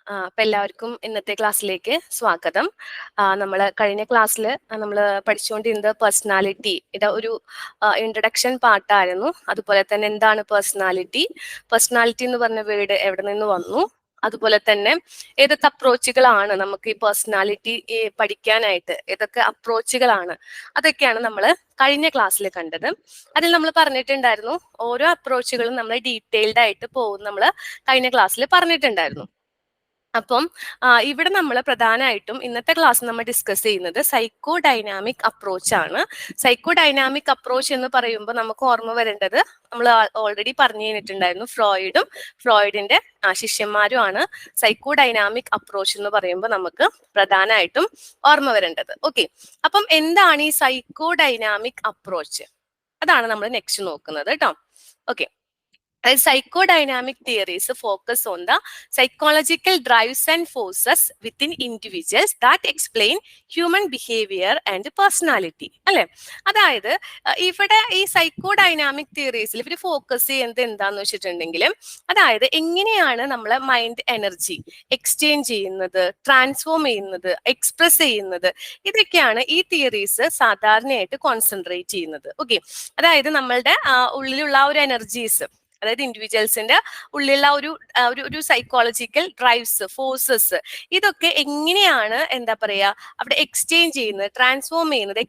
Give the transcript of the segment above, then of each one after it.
അപ്പൊ എല്ലാവർക്കും ഇന്നത്തെ ക്ലാസ്സിലേക്ക് സ്വാഗതം. നമ്മൾ കഴിഞ്ഞ ക്ലാസ്സിൽ നമ്മൾ പഠിച്ചുകൊണ്ടിരുന്നത് പേഴ്സണാലിറ്റിയുടെ ഒരു ഇൻട്രഡക്ഷൻ പാർട്ടായിരുന്നു. അതുപോലെ തന്നെ എന്താണ് പേഴ്സണാലിറ്റി എന്ന് പറഞ്ഞ വേർഡ് എവിടെ നിന്ന് വന്നു, അതുപോലെ തന്നെ ഏതൊക്കെ അപ്രോച്ചുകളാണ് നമുക്ക് ഈ പേഴ്സണാലിറ്റി പഠിക്കാനായിട്ട്, ഏതൊക്കെ അപ്രോച്ചുകളാണ്, അതൊക്കെയാണ് നമ്മൾ കഴിഞ്ഞ ക്ലാസ്സിൽ കണ്ടത്. അതിൽ നമ്മൾ പറഞ്ഞിട്ടുണ്ടായിരുന്നു ഓരോ അപ്രോച്ചുകളും നമ്മൾ ഡീറ്റെയിൽഡ് ആയിട്ട് പോകും നമ്മൾ കഴിഞ്ഞ ക്ലാസ്സിൽ പറഞ്ഞിട്ടുണ്ടായിരുന്നു. അപ്പം ഇവിടെ നമ്മൾ പ്രധാനമായിട്ടും ഇന്നത്തെ ക്ലാസ് നമ്മൾ ഡിസ്കസ് ചെയ്യുന്നത് സൈക്കോ ഡൈനാമിക് അപ്രോച്ച് ആണ്. സൈക്കോ ഡൈനാമിക് അപ്രോച്ച് എന്ന് പറയുമ്പോൾ നമുക്ക് ഓർമ്മ വരേണ്ടത് നമ്മൾ ഓൾറെഡി പറഞ്ഞു കഴിഞ്ഞിട്ടുണ്ടായിരുന്നു, ഫ്രോയിഡിന്റെ ശിഷ്യന്മാരുമാണ് സൈക്കോ ഡൈനാമിക് അപ്രോച്ച് എന്ന് പറയുമ്പോൾ നമുക്ക് പ്രധാനമായിട്ടും ഓർമ്മ വരേണ്ടത്. ഓക്കെ, അപ്പം എന്താണ് ഈ സൈക്കോ ഡൈനാമിക് അപ്രോച്ച്? അതാണ് നമ്മൾ നെക്സ്റ്റ് നോക്കുന്നത് കേട്ടോ. Okay, psychodynamic theories focus on the psychological drives and forces within individuals that explain human behavior and personality. അല്ലെ, അതായത് ഇവിടെ ഈ സൈക്കോഡൈനാമിക് തിയറീസിൽ ഇവർ ഫോക്കസ് ചെയ്യുന്നത് എന്താന്ന് വെച്ചിട്ടുണ്ടെങ്കിൽ, അതായത് എങ്ങനെയാണ് നമ്മളെ മൈൻഡ് എനർജി എക്സ്ചേഞ്ച് ചെയ്യുന്നത്, ട്രാൻസ്ഫോം ചെയ്യുന്നത്, എക്സ്പ്രസ് ചെയ്യുന്നത്, ഇതൊക്കെയാണ് ഈ തിയറീസ് സാധാരണയായിട്ട് കോൺസെൻട്രേറ്റ് ചെയ്യുന്നത്. ഓക്കെ, അതായത് നമ്മളുടെ ഉള്ളിലുള്ള ആ ഒരു എനർജീസ്, അതായത് ഇൻഡിവിജ്വൽസിന്റെ ഉള്ളിലുള്ള ഒരു സൈക്കോളജിക്കൽ ഡ്രൈവ്സ്, ഫോഴ്സസ്, ഇതൊക്കെ എങ്ങനെയാണ് എന്താ പറയാ അവിടെ എക്സ്ചേഞ്ച് ചെയ്യുന്നത്, ട്രാൻസ്ഫോം ചെയ്യുന്നത്,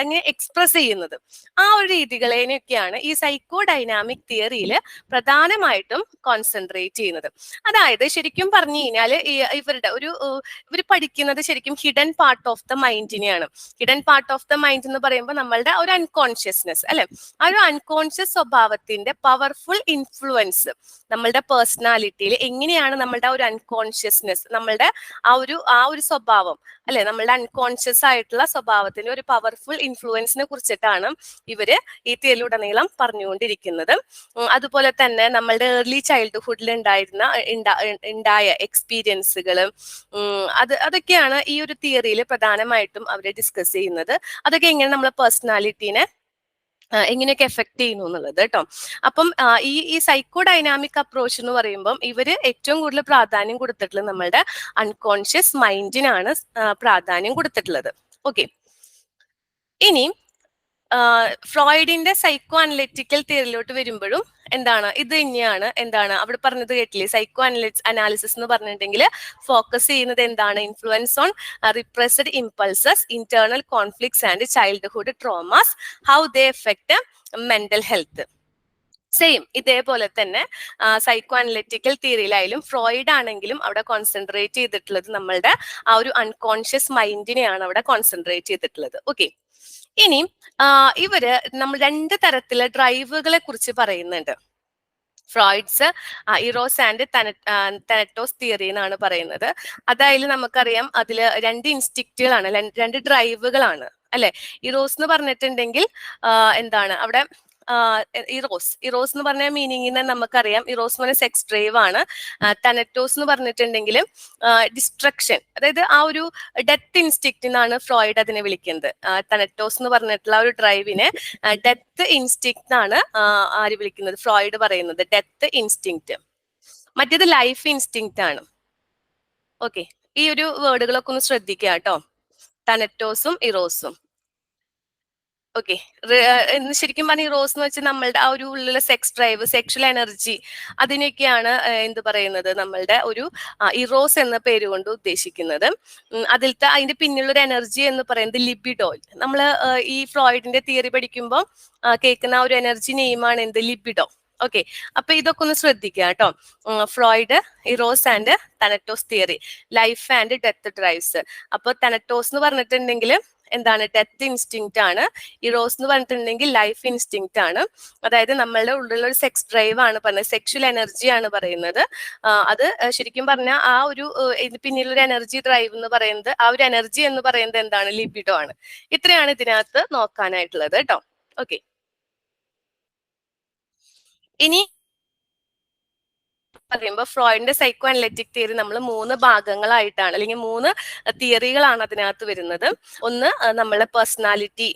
അങ്ങനെ എക്സ്പ്രസ് ചെയ്യുന്നത്, ആ ഒരു രീതികളെയൊക്കെയാണ് ഈ സൈക്കോ ഡൈനാമിക് തിയറിയിൽ പ്രധാനമായിട്ടും കോൺസെൻട്രേറ്റ് ചെയ്യുന്നത്. അതായത് ശരിക്കും പറഞ്ഞു കഴിഞ്ഞാൽ ഇവർ പഠിക്കുന്നത് ശരിക്കും ഹിഡൻ പാർട്ട് ഓഫ് ദ മൈൻഡിനെയാണ്. Hidden part of the mind എന്ന് പറയുമ്പോൾ നമ്മളുടെ ഒരു അൺകോൺഷ്യസ്നെസ്, അല്ലെ, ആ ഒരു അൺകോൺഷ്യസ് സ്വഭാവത്തിന്റെ പവർഫുൾ ഇൻഫ്ലുവൻസ് നമ്മളുടെ പേഴ്സണാലിറ്റിയിൽ എങ്ങനെയാണ് നമ്മളുടെ ഒരു അൺകോൺഷ്യസ്നെസ്, നമ്മളുടെ ആ ഒരു സ്വഭാവം, അല്ലെ, നമ്മളുടെ അൺകോൺഷ്യസ് ആയിട്ടുള്ള സ്വഭാവത്തിന്റെ ഒരു പവർഫുൾ ഇൻഫ്ലുവൻസിനെ കുറിച്ചിട്ടാണ് ഇവര് ഈ തിയറിയിലുടനീളം പറഞ്ഞുകൊണ്ടിരിക്കുന്നത്. അതുപോലെ തന്നെ നമ്മളുടെ ഏർലി ചൈൽഡ്ഹുഡിൽ ഉണ്ടായ എക്സ്പീരിയൻസുകൾ, അതൊക്കെയാണ് ഈ ഒരു തിയറിയിൽ പ്രധാനമായിട്ടും അവര് ഡിസ്കസ് ചെയ്യുന്നത്. അതൊക്കെ എങ്ങനെ നമ്മളെ പേഴ്സണാലിറ്റീനെ എങ്ങനെയൊക്കെ എഫക്ട് ചെയ്യുന്നു എന്നുള്ളത് കേട്ടോ. അപ്പം ഈ സൈക്കോ ഡൈനാമിക് അപ്രോച്ച് എന്ന് പറയുമ്പം ഇവര് ഏറ്റവും കൂടുതൽ പ്രാധാന്യം കൊടുത്തിട്ടുള്ളത് നമ്മളുടെ അൺകോൺഷ്യസ് മൈൻഡിനാണ് പ്രാധാന്യം കൊടുത്തിട്ടുള്ളത്. ഓക്കെ, ഇനി ഫ്രോയിഡിന്റെ സൈക്കോ അനലിറ്റിക്കൽ തിയറിയിലോട്ട് വരുമ്പോഴും ഇത് തന്നെയാണ്. അവിടെ പറഞ്ഞത് കേട്ടില്ലേ, സൈക്കോ അനാലിസിസ് എന്ന് പറഞ്ഞിട്ടുണ്ടെങ്കിൽ ഫോക്കസ് ചെയ്യുന്നത് എന്താണ്? Influence on repressed impulses, internal conflicts and childhood traumas, how they effect mental health. Same ഇതേപോലെ തന്നെ സൈക്കോ അനലിറ്റിക്കൽ തിയറിയിലായാലും ഫ്രോയിഡ് ആണെങ്കിലും അവിടെ കോൺസെൻട്രേറ്റ് ചെയ്തിട്ടുള്ളത് നമ്മളുടെ ആ ഒരു അൺകോൺഷ്യസ് മൈൻഡിനെയാണ് അവിടെ കോൺസെൻട്രേറ്റ് ചെയ്തിട്ടുള്ളത്. ഓക്കെ, ഇനി നമ്മൾ രണ്ട് തരത്തിലെ ഡ്രൈവുകളെ കുറിച്ച് പറയുന്നുണ്ട്. Freud's Eros and thanatos theory എന്നാണ് പറയുന്നത്. അതായത് നമുക്കറിയാം അതില് രണ്ട് ഇൻസ്റ്റിക്റ്റുകളാണ്, രണ്ട് ഡ്രൈവുകളാണ്, അല്ലെ. ഇറോസ് എന്ന് പറഞ്ഞിട്ടുണ്ടെങ്കിൽ അവിടെ ഇറോസ് എന്ന് പറഞ്ഞ മീനിങ്ങിന് നമുക്കറിയാം. ഇറോസ് എന്ന് പറഞ്ഞ സെക്സ് ഡ്രൈവ് ആണ്. തനറ്റോസ് എന്ന് പറഞ്ഞിട്ടുണ്ടെങ്കിൽ ഡിസ്ട്രക്ഷൻ, അതായത് ആ ഒരു ഡെത്ത് ഇൻസ്റ്റിക്റ്റ് എന്നാണ് ഫ്രോയിഡ് അതിനെ വിളിക്കുന്നത്. തനറ്റോസ് എന്ന് പറഞ്ഞിട്ടുള്ള ഒരു ഡ്രൈവിനെ ഡെത്ത് ഇൻസ്റ്റിക്റ്റ് എന്നാണ് ആര് വിളിക്കുന്നത്? ഫ്രോയിഡ് പറയുന്നത് ഡെത്ത് ഇൻസ്റ്റിങ്ക്റ്റ്. മറ്റേത് ലൈഫ് ഇൻസ്റ്റിങ്ക്റ്റ് ആണ്. ഓക്കെ, ഈ ഒരു വേർഡുകളൊക്കെ ഒന്ന് ശ്രദ്ധിക്കുക കേട്ടോ, തനറ്റോസും ഇറോസും. ഓക്കെ, ശരിക്കും പറഞ്ഞ റോസ് എന്ന് വെച്ചാൽ നമ്മളുടെ ആ ഒരു ഉള്ളിലെ സെക്സ് ഡ്രൈവ്, സെക്ഷൽ എനർജി, അതിനൊക്കെയാണ് പറയുന്നത് നമ്മളുടെ ഒരു ഇറോസ് എന്ന പേര് കൊണ്ട് ഉദ്ദേശിക്കുന്നത്. അതിന്റെ പിന്നിലുള്ള ഒരു എനർജി എന്ന് പറയുന്നത് ലിബിഡോ. നമ്മൾ ഈ ഫ്രോയിഡിന്റെ തിയറി പഠിക്കുമ്പോൾ കേൾക്കുന്ന ആ ഒരു എനർജി നെയിമാണ് ലിബിഡോ. ഓക്കെ, അപ്പൊ ഇതൊക്കെ ഒന്ന് ശ്രദ്ധിക്കുക കേട്ടോ. Freud, eros and thanatos theory, life and death drives. അപ്പൊ തനറ്റോസ് എന്ന് പറഞ്ഞിട്ടുണ്ടെങ്കിൽ ഡെത്ത് ഇൻസ്റ്റിങ്ക്റ്റ് ആണ്. ഇറോസ് എന്ന് പറഞ്ഞിട്ടുണ്ടെങ്കിൽ ലൈഫ് ഇൻസ്റ്റിങ്ക്റ്റ് ആണ്. അതായത് നമ്മളുടെ ഉള്ളിലുള്ള ഒരു സെക്സ് ഡ്രൈവ് ആണ് പറയുന്നത്, സെക്ഷൽ എനർജി ആണ് പറയുന്നത്. അത് ശരിക്കും പറഞ്ഞാൽ ആ ഒരു പിന്നിലൊരു എനർജി ഡ്രൈവ് എന്ന് പറയുന്നത്, ആ ഒരു എനർജി എന്ന് പറയുന്നത് ലിബിഡോ ആണ്. ഇത്രയാണ് ഇതിനകത്ത് നോക്കാനായിട്ടുള്ളത് കേട്ടോ. ഓക്കെ, ഇനി പറയുമ്പോൾ ഫ്രോയിഡിന്റെ സൈക്കോ അനലിറ്റിക് തിയറി നമ്മൾ 3 ഭാഗങ്ങളായിട്ടാണ്, അല്ലെങ്കിൽ 3 തിയറികളാണ് അതിനകത്ത് വരുന്നത്. ഒന്ന് നമ്മളെ പേഴ്സണാലിറ്റി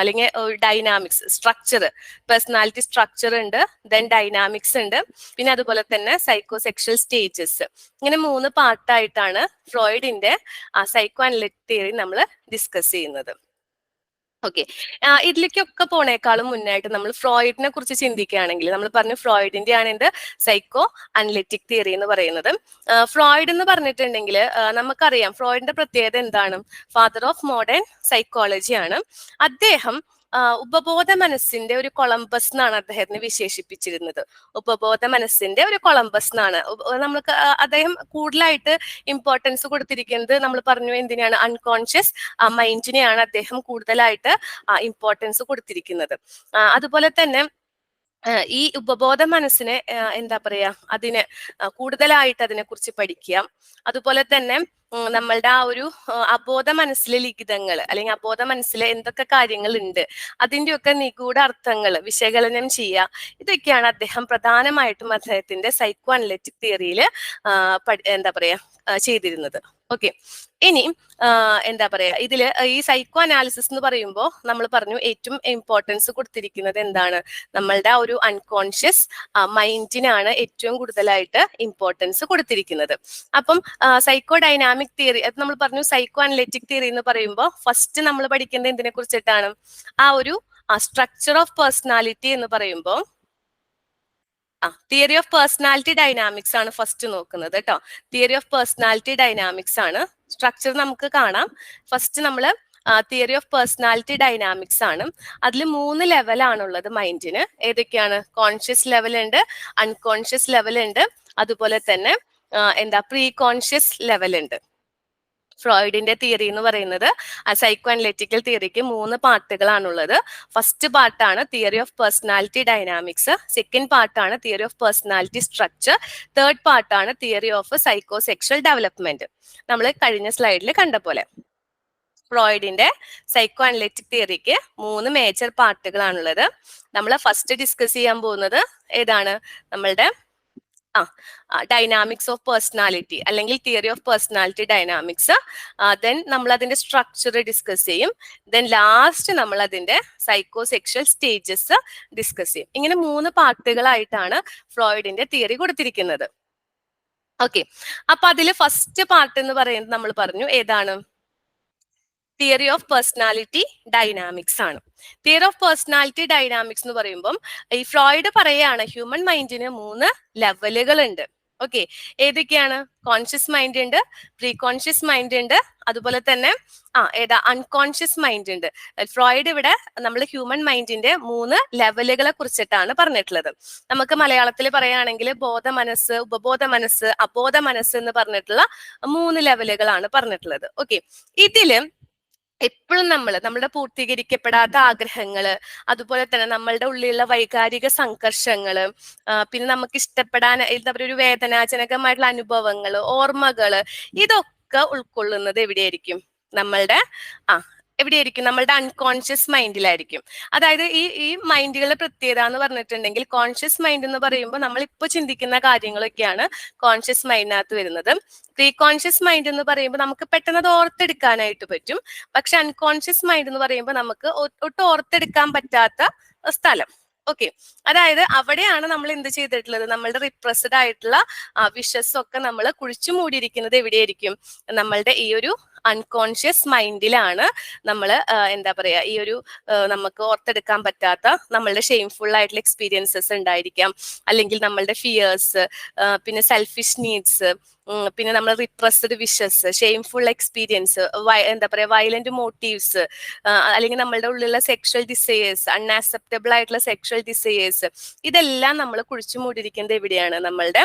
അല്ലെങ്കിൽ ഡൈനാമിക്സ് സ്ട്രക്ചർ, പേഴ്സണാലിറ്റി സ്ട്രക്ചർ ഉണ്ട്, ദെൻ ഡൈനാമിക്സ് ഉണ്ട്, പിന്നെ അതുപോലെ തന്നെ സൈക്കോ സെക്ഷൽ സ്റ്റേജസ്. ഇങ്ങനെ 3 പാർട്ടായിട്ടാണ് ഫ്രോയിഡിന്റെ സൈക്കോ അനലിറ്റിക് തിയറി നമ്മൾ ഡിസ്കസ് ചെയ്യുന്നത്. ഓക്കെ, ഇതിലേക്കൊക്കെ പോണേക്കാളും മുന്നായിട്ട് നമ്മൾ ഫ്രോയിഡിനെ കുറിച്ച് ചിന്തിക്കുകയാണെങ്കിൽ നമ്മൾ പറഞ്ഞു ഫ്രോയിഡിന്റെ ആണ് എന്ത് സൈക്കോ അനലിറ്റിക് തിയറി എന്ന് പറയുന്നത്. ഫ്രോയിഡ് എന്ന് പറഞ്ഞിട്ടുണ്ടെങ്കിൽ നമുക്കറിയാം ഫ്രോയിഡിന്റെ പ്രത്യേകത എന്താണ്? ഫാദർ ഓഫ് മോഡേൺ സൈക്കോളജി ആണ്. അദ്ദേഹം ഉപബോധ മനസ്സിന്റെ ഒരു കൊളംബസ് എന്നാണ് അദ്ദേഹത്തിന് വിശേഷിപ്പിച്ചിരുന്നത്. ഉപബോധ മനസ്സിന്റെ ഒരു കൊളംബസ് എന്നാണ് നമുക്ക് അദ്ദേഹം കൂടുതലായിട്ട് ഇമ്പോർട്ടൻസ് കൊടുത്തിരിക്കുന്നത്. നമ്മൾ പറഞ്ഞു എന്തിനാണ്? അൺകോൺഷ്യസ് മൈൻഡിനെയാണ് അദ്ദേഹം കൂടുതലായിട്ട് ഇമ്പോർട്ടൻസ് കൊടുത്തിരിക്കുന്നത്. അതുപോലെ തന്നെ ഈ ഉപബോധ മനസ്സിനെ എന്താ പറയാ, അതിനെ കൂടുതലായിട്ട് അതിനെ കുറിച്ച് പഠിക്കുക. അതുപോലെ തന്നെ നമ്മളുടെ ആ ഒരു അബോധ മനസ്സിലെ ലിഖിതങ്ങൾ അല്ലെങ്കിൽ അബോധ മനസ്സിലെ എന്തൊക്കെ കാര്യങ്ങൾ ഉണ്ട് അതിൻ്റെയൊക്കെ നിഗൂഢ അർത്ഥങ്ങൾ വിശകലനം ചെയ്യുക. ഇതൊക്കെയാണ് അദ്ദേഹം പ്രധാനമായിട്ടും അദ്ദേഹത്തിന്റെ സൈക്കോ അനലിറ്റിക് തിയറിയിൽ എന്താ പറയാ ചെയ്തിരുന്നത്. ഓക്കെ, ഇനി എന്താ പറയാ ഇതില് ഈ സൈക്കോ അനാലിസിസ് എന്ന് പറയുമ്പോൾ നമ്മൾ പറഞ്ഞു ഏറ്റവും ഇമ്പോർട്ടൻസ് കൊടുത്തിരിക്കുന്നത് എന്താണ്? നമ്മളുടെ ആ ഒരു അൺകോൺഷ്യസ് മൈൻഡിനാണ് ഏറ്റവും കൂടുതലായിട്ട് ഇമ്പോർട്ടൻസ് കൊടുത്തിരിക്കുന്നത്. അപ്പം സൈക്കോ ഡൈനാമിക് തിയറി അത് നമ്മൾ പറഞ്ഞു. സൈക്കോ അനലിറ്റിക് തിയറി എന്ന് പറയുമ്പോൾ ഫസ്റ്റ് നമ്മൾ പഠിക്കുന്നത് എന്തിനെ കുറിച്ചിട്ടാണ്? ആ ഒരു സ്ട്രക്ചർ ഓഫ് പേഴ്സണാലിറ്റി എന്ന് പറയുമ്പോൾ തിയറി ഓഫ് പേഴ്സണാലിറ്റി ഡൈനാമിക്സ് ആണ് ഫസ്റ്റ് നോക്കുന്നത് കേട്ടോ. തിയറി ഓഫ് പേഴ്സണാലിറ്റി ഡൈനാമിക്സ് ആണ്. സ്ട്രക്ചർ നമുക്ക് കാണാം. ഫസ്റ്റ് നമ്മൾ തിയറി ഓഫ് പേഴ്സണാലിറ്റി ഡൈനാമിക്സ് ആണ്. അതിൽ 3 ലെവലാണുള്ളത് മൈൻഡിന്. ഏതൊക്കെയാണ്? കോൺഷ്യസ് ലെവൽ ഉണ്ട്, അൺകോൺഷ്യസ് ലെവൽ ഉണ്ട്, അതുപോലെ തന്നെ പ്രീ കോൺഷ്യസ് ലെവൽ ഉണ്ട്. ഫ്രോയിഡിന്റെ തിയറി എന്ന് പറയുന്നത് സൈക്കോ അനലിറ്റിക്കൽ തിയറിക്ക് 3 പാർട്ടുകളാണുള്ളത്. ഫസ്റ്റ് പാർട്ടാണ് theory of personality dynamics, second പാർട്ടാണ് theory of personality structure, third പാർട്ടാണ് theory of psycho sexual development. നമ്മൾ കഴിഞ്ഞ സ്ലൈഡിൽ കണ്ട പോലെ ഫ്രോയിഡിന്റെ സൈക്കോ അനലിറ്റിക് തിയറിക്ക് 3 മേജർ പാർട്ടുകളാണുള്ളത്. നമ്മൾ ഫസ്റ്റ് ഡിസ്കസ് ചെയ്യാൻ പോകുന്നത് ഏതാണ്? നമ്മളുടെ ഡൈനാമിക്സ് ഓഫ് പേഴ്സണാലിറ്റി അല്ലെങ്കിൽ theory of personality dynamics. Then നമ്മൾ അതിന്റെ സ്ട്രക്ചർ ഡിസ്കസ് ചെയ്യും. ദെൻ ലാസ്റ്റ് നമ്മൾ അതിന്റെ സൈക്കോ സെക്ഷൽ സ്റ്റേജസ് ഡിസ്കസ് ചെയ്യും. ഇങ്ങനെ 3 പാർട്ടുകളായിട്ടാണ് ഫ്രോയിഡിന്റെ തിയറി കൊടുത്തിരിക്കുന്നത്. ഓക്കെ, അപ്പൊ അതിൽ ഫസ്റ്റ് പാർട്ട് എന്ന് പറയുന്നത് നമ്മൾ പറഞ്ഞു ഏതാണ്? തിയറി ഓഫ് പേഴ്സണാലിറ്റി ഡൈനാമിക്സ് ആണ്. തിയറി ഓഫ് പേഴ്സണാലിറ്റി ഡൈനാമിക്സ് എന്ന് പറയുമ്പം ഈ ഫ്രോയിഡ് പറയാണ് ഹ്യൂമൻ മൈൻഡിന് 3 ലെവലുകൾ ഉണ്ട്. ഓക്കെ, ഏതൊക്കെയാണ്? കോൺഷ്യസ് മൈൻഡ് ഉണ്ട്, പ്രീ കോൺഷ്യസ് മൈൻഡ് ഉണ്ട്, അതുപോലെ തന്നെ അൺകോൺഷ്യസ് മൈൻഡ് ഉണ്ട്. ഫ്രോയിഡ് ഇവിടെ നമ്മൾ ഹ്യൂമൻ മൈൻഡിന്റെ 3 ലെവലുകളെ കുറിച്ചിട്ടാണ് പറഞ്ഞിട്ടുള്ളത്. നമുക്ക് മലയാളത്തിൽ പറയുകയാണെങ്കിൽ ബോധ മനസ്സ്, ഉപബോധ മനസ്സ്, അബോധ മനസ്സ് എന്ന് പറഞ്ഞിട്ടുള്ള 3 ലെവലുകളാണ് പറഞ്ഞിട്ടുള്ളത്. ഓക്കെ, ഇതില് എപ്പോഴും നമ്മുടെ പൂർത്തീകരിക്കപ്പെടാത്ത ആഗ്രഹങ്ങള്, അതുപോലെ തന്നെ നമ്മളുടെ ഉള്ളിലുള്ള വൈകാരിക സംഘർഷങ്ങള്, പിന്നെ നമുക്ക് ഇഷ്ടപ്പെടാൻ എന്താ പറയുക ഒരു വേദനാജനകമായിട്ടുള്ള അനുഭവങ്ങള്, ഓർമ്മകള്, ഇതൊക്കെ ഉൾക്കൊള്ളുന്നത് എവിടെയായിരിക്കും? നമ്മളുടെ എവിടെയായിരിക്കും? നമ്മളുടെ അൺകോൺഷ്യസ് മൈൻഡിലായിരിക്കും. അതായത് ഈ മൈൻഡുകളുടെ പ്രത്യേകത എന്ന് പറഞ്ഞിട്ടുണ്ടെങ്കിൽ കോൺഷ്യസ് മൈൻഡ് എന്ന് പറയുമ്പോൾ നമ്മൾ ഇപ്പൊ ചിന്തിക്കുന്ന കാര്യങ്ങളൊക്കെയാണ് കോൺഷ്യസ് മൈൻഡിനകത്ത് വരുന്നത്. പ്രീ കോൺഷ്യസ് മൈൻഡ് എന്ന് പറയുമ്പോൾ നമുക്ക് പെട്ടെന്ന് അത് ഓർത്തെടുക്കാനായിട്ട് പറ്റും. പക്ഷെ അൺകോൺഷ്യസ് മൈൻഡ് എന്ന് പറയുമ്പോൾ നമുക്ക് ഒട്ടും ഓർത്തെടുക്കാൻ പറ്റാത്ത സ്ഥലം. ഓക്കെ, അതായത് അവിടെയാണ് നമ്മൾ എന്ത് ചെയ്തിട്ടുള്ളത്? നമ്മളുടെ റിപ്രസ്ഡ് ആയിട്ടുള്ള വിഷസ് ഒക്കെ നമ്മൾ കുഴിച്ചു മൂടിയിരിക്കുന്നത് എവിടെയായിരിക്കും? നമ്മളുടെ ഈ ഒരു അൺകോൺഷ്യസ് മൈൻഡിലാണ് നമ്മൾ എന്താ പറയാ ഈ ഒരു നമുക്ക് ഓർത്തെടുക്കാൻ പറ്റാത്ത നമ്മളുടെ ഷെയിംഫുൾ ആയിട്ടുള്ള എക്സ്പീരിയൻസസ് ഉണ്ടായിരിക്കാം, അല്ലെങ്കിൽ നമ്മളുടെ ഫിയേഴ്സ്, പിന്നെ സെൽഫിഷ് നീഡ്സ്, പിന്നെ നമ്മൾ റിപ്രസ്ഡ് വിഷസ്, ഷെയിംഫുൾ എക്സ്പീരിയൻസ്, എന്താ പറയാ വയലന്റ് മോട്ടീവ്സ്, അല്ലെങ്കിൽ നമ്മളുടെ ഉള്ളിലുള്ള സെക്ഷൽ ഡിസയേഴ്സ്, അൺആക്സെപ്റ്റബിൾ ആയിട്ടുള്ള സെക്ഷൽ ഡിസയേഴ്സ്, ഇതെല്ലാം നമ്മൾ കുഴിച്ചു മൂടിയിരിക്കുന്നത് എവിടെയാണ്? നമ്മളുടെ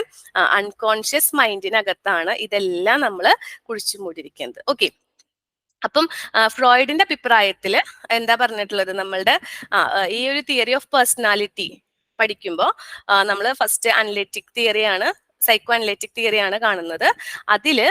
അൺകോൺഷ്യസ് മൈൻഡിനകത്താണ് ഇതെല്ലാം നമ്മൾ കുഴിച്ചു മൂടിയിരിക്കുന്നത്. ഓക്കെ, അപ്പം ഫ്രോയിഡിന്റെ അഭിപ്രായത്തില് എന്താ പറഞ്ഞിട്ടുള്ളത്? നമ്മളുടെ ഈ ഒരു തിയറി ഓഫ് പേഴ്സണാലിറ്റി പഠിക്കുമ്പോൾ നമ്മൾ ഫസ്റ്റ് അനലിറ്റിക് തിയറിയാണ് സൈക്കോ അനലിറ്റിക് തിയറിയാണ് കാണുന്നത്. അതില്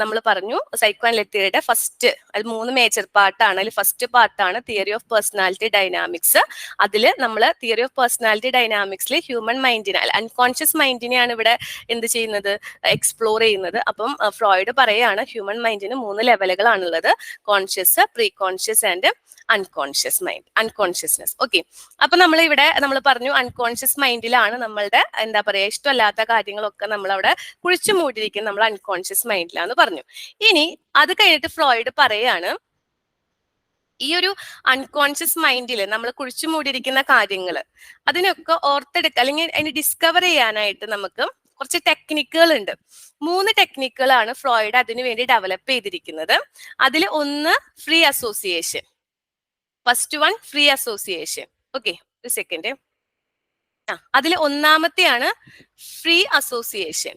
നമ്മൾ പറഞ്ഞു സൈക്കോ അനലിറ്റിക് തിയറിയുടെ ഫസ്റ്റ്, അത് 3 മേജർ പാർട്ടാണ്. അതിൽ ഫസ്റ്റ് പാർട്ടാണ് തിയറി ഓഫ് പേഴ്സണാലിറ്റി ഡൈനാമിക്സ്. അതിൽ നമ്മൾ തിയറി ഓഫ് പേഴ്സണാലിറ്റി ഡൈനാമിക്സിൽ ഹ്യൂമൻ മൈൻഡിനെ, അൺകോൺഷ്യസ് മൈൻഡിനെയാണ് ഇവിടെ എന്ത് ചെയ്യുന്നത്, എക്സ്പ്ലോർ ചെയ്യുന്നത്. അപ്പം ഫ്രോയിഡ് പറയാണ് ഹ്യൂമൻ മൈൻഡിന് 3 ലെവലുകളാണുള്ളത്: conscious, pre conscious and unconscious mind, unconsciousness. Okay, അപ്പൊ നമ്മൾ ഇവിടെ നമ്മൾ പറഞ്ഞു അൺകോൺഷ്യസ് മൈൻഡിലാണ് നമ്മളുടെ എന്താ പറയാ ഇഷ്ടമല്ലാത്ത കാര്യങ്ങളൊക്കെ നമ്മൾ അവിടെ കുഴിച്ചു മൂടിയിരിക്കുന്നത് നമ്മൾ അൺകോൺഷ്യസ് മൈൻഡിലാന്ന് പറഞ്ഞു. ഇനി അത് കഴിഞ്ഞിട്ട് ഫ്രോയിഡ് പറയാണ് ഈ ഒരു അൺകോൺഷ്യസ് മൈൻഡിൽ നമ്മൾ കുഴിച്ചു മൂടിയിരിക്കുന്ന കാര്യങ്ങൾ അതിനൊക്കെ ഓർത്തെടുക്കുക അല്ലെങ്കിൽ അതിന് ഡിസ്കവർ ചെയ്യാനായിട്ട് നമുക്ക് കുറച്ച് ടെക്നിക്കുകൾ ഉണ്ട്. 3 ടെക്നിക്കുകളാണ് ഫ്രോയിഡ് അതിനു വേണ്ടി ഡെവലപ്പ് ചെയ്തിരിക്കുന്നത്. അതിൽ ഒന്ന് free association. First one free association. Okay, ഒരു സെക്കൻഡ്. അതിൽ ഒന്നാമത്തെയാണ് free association.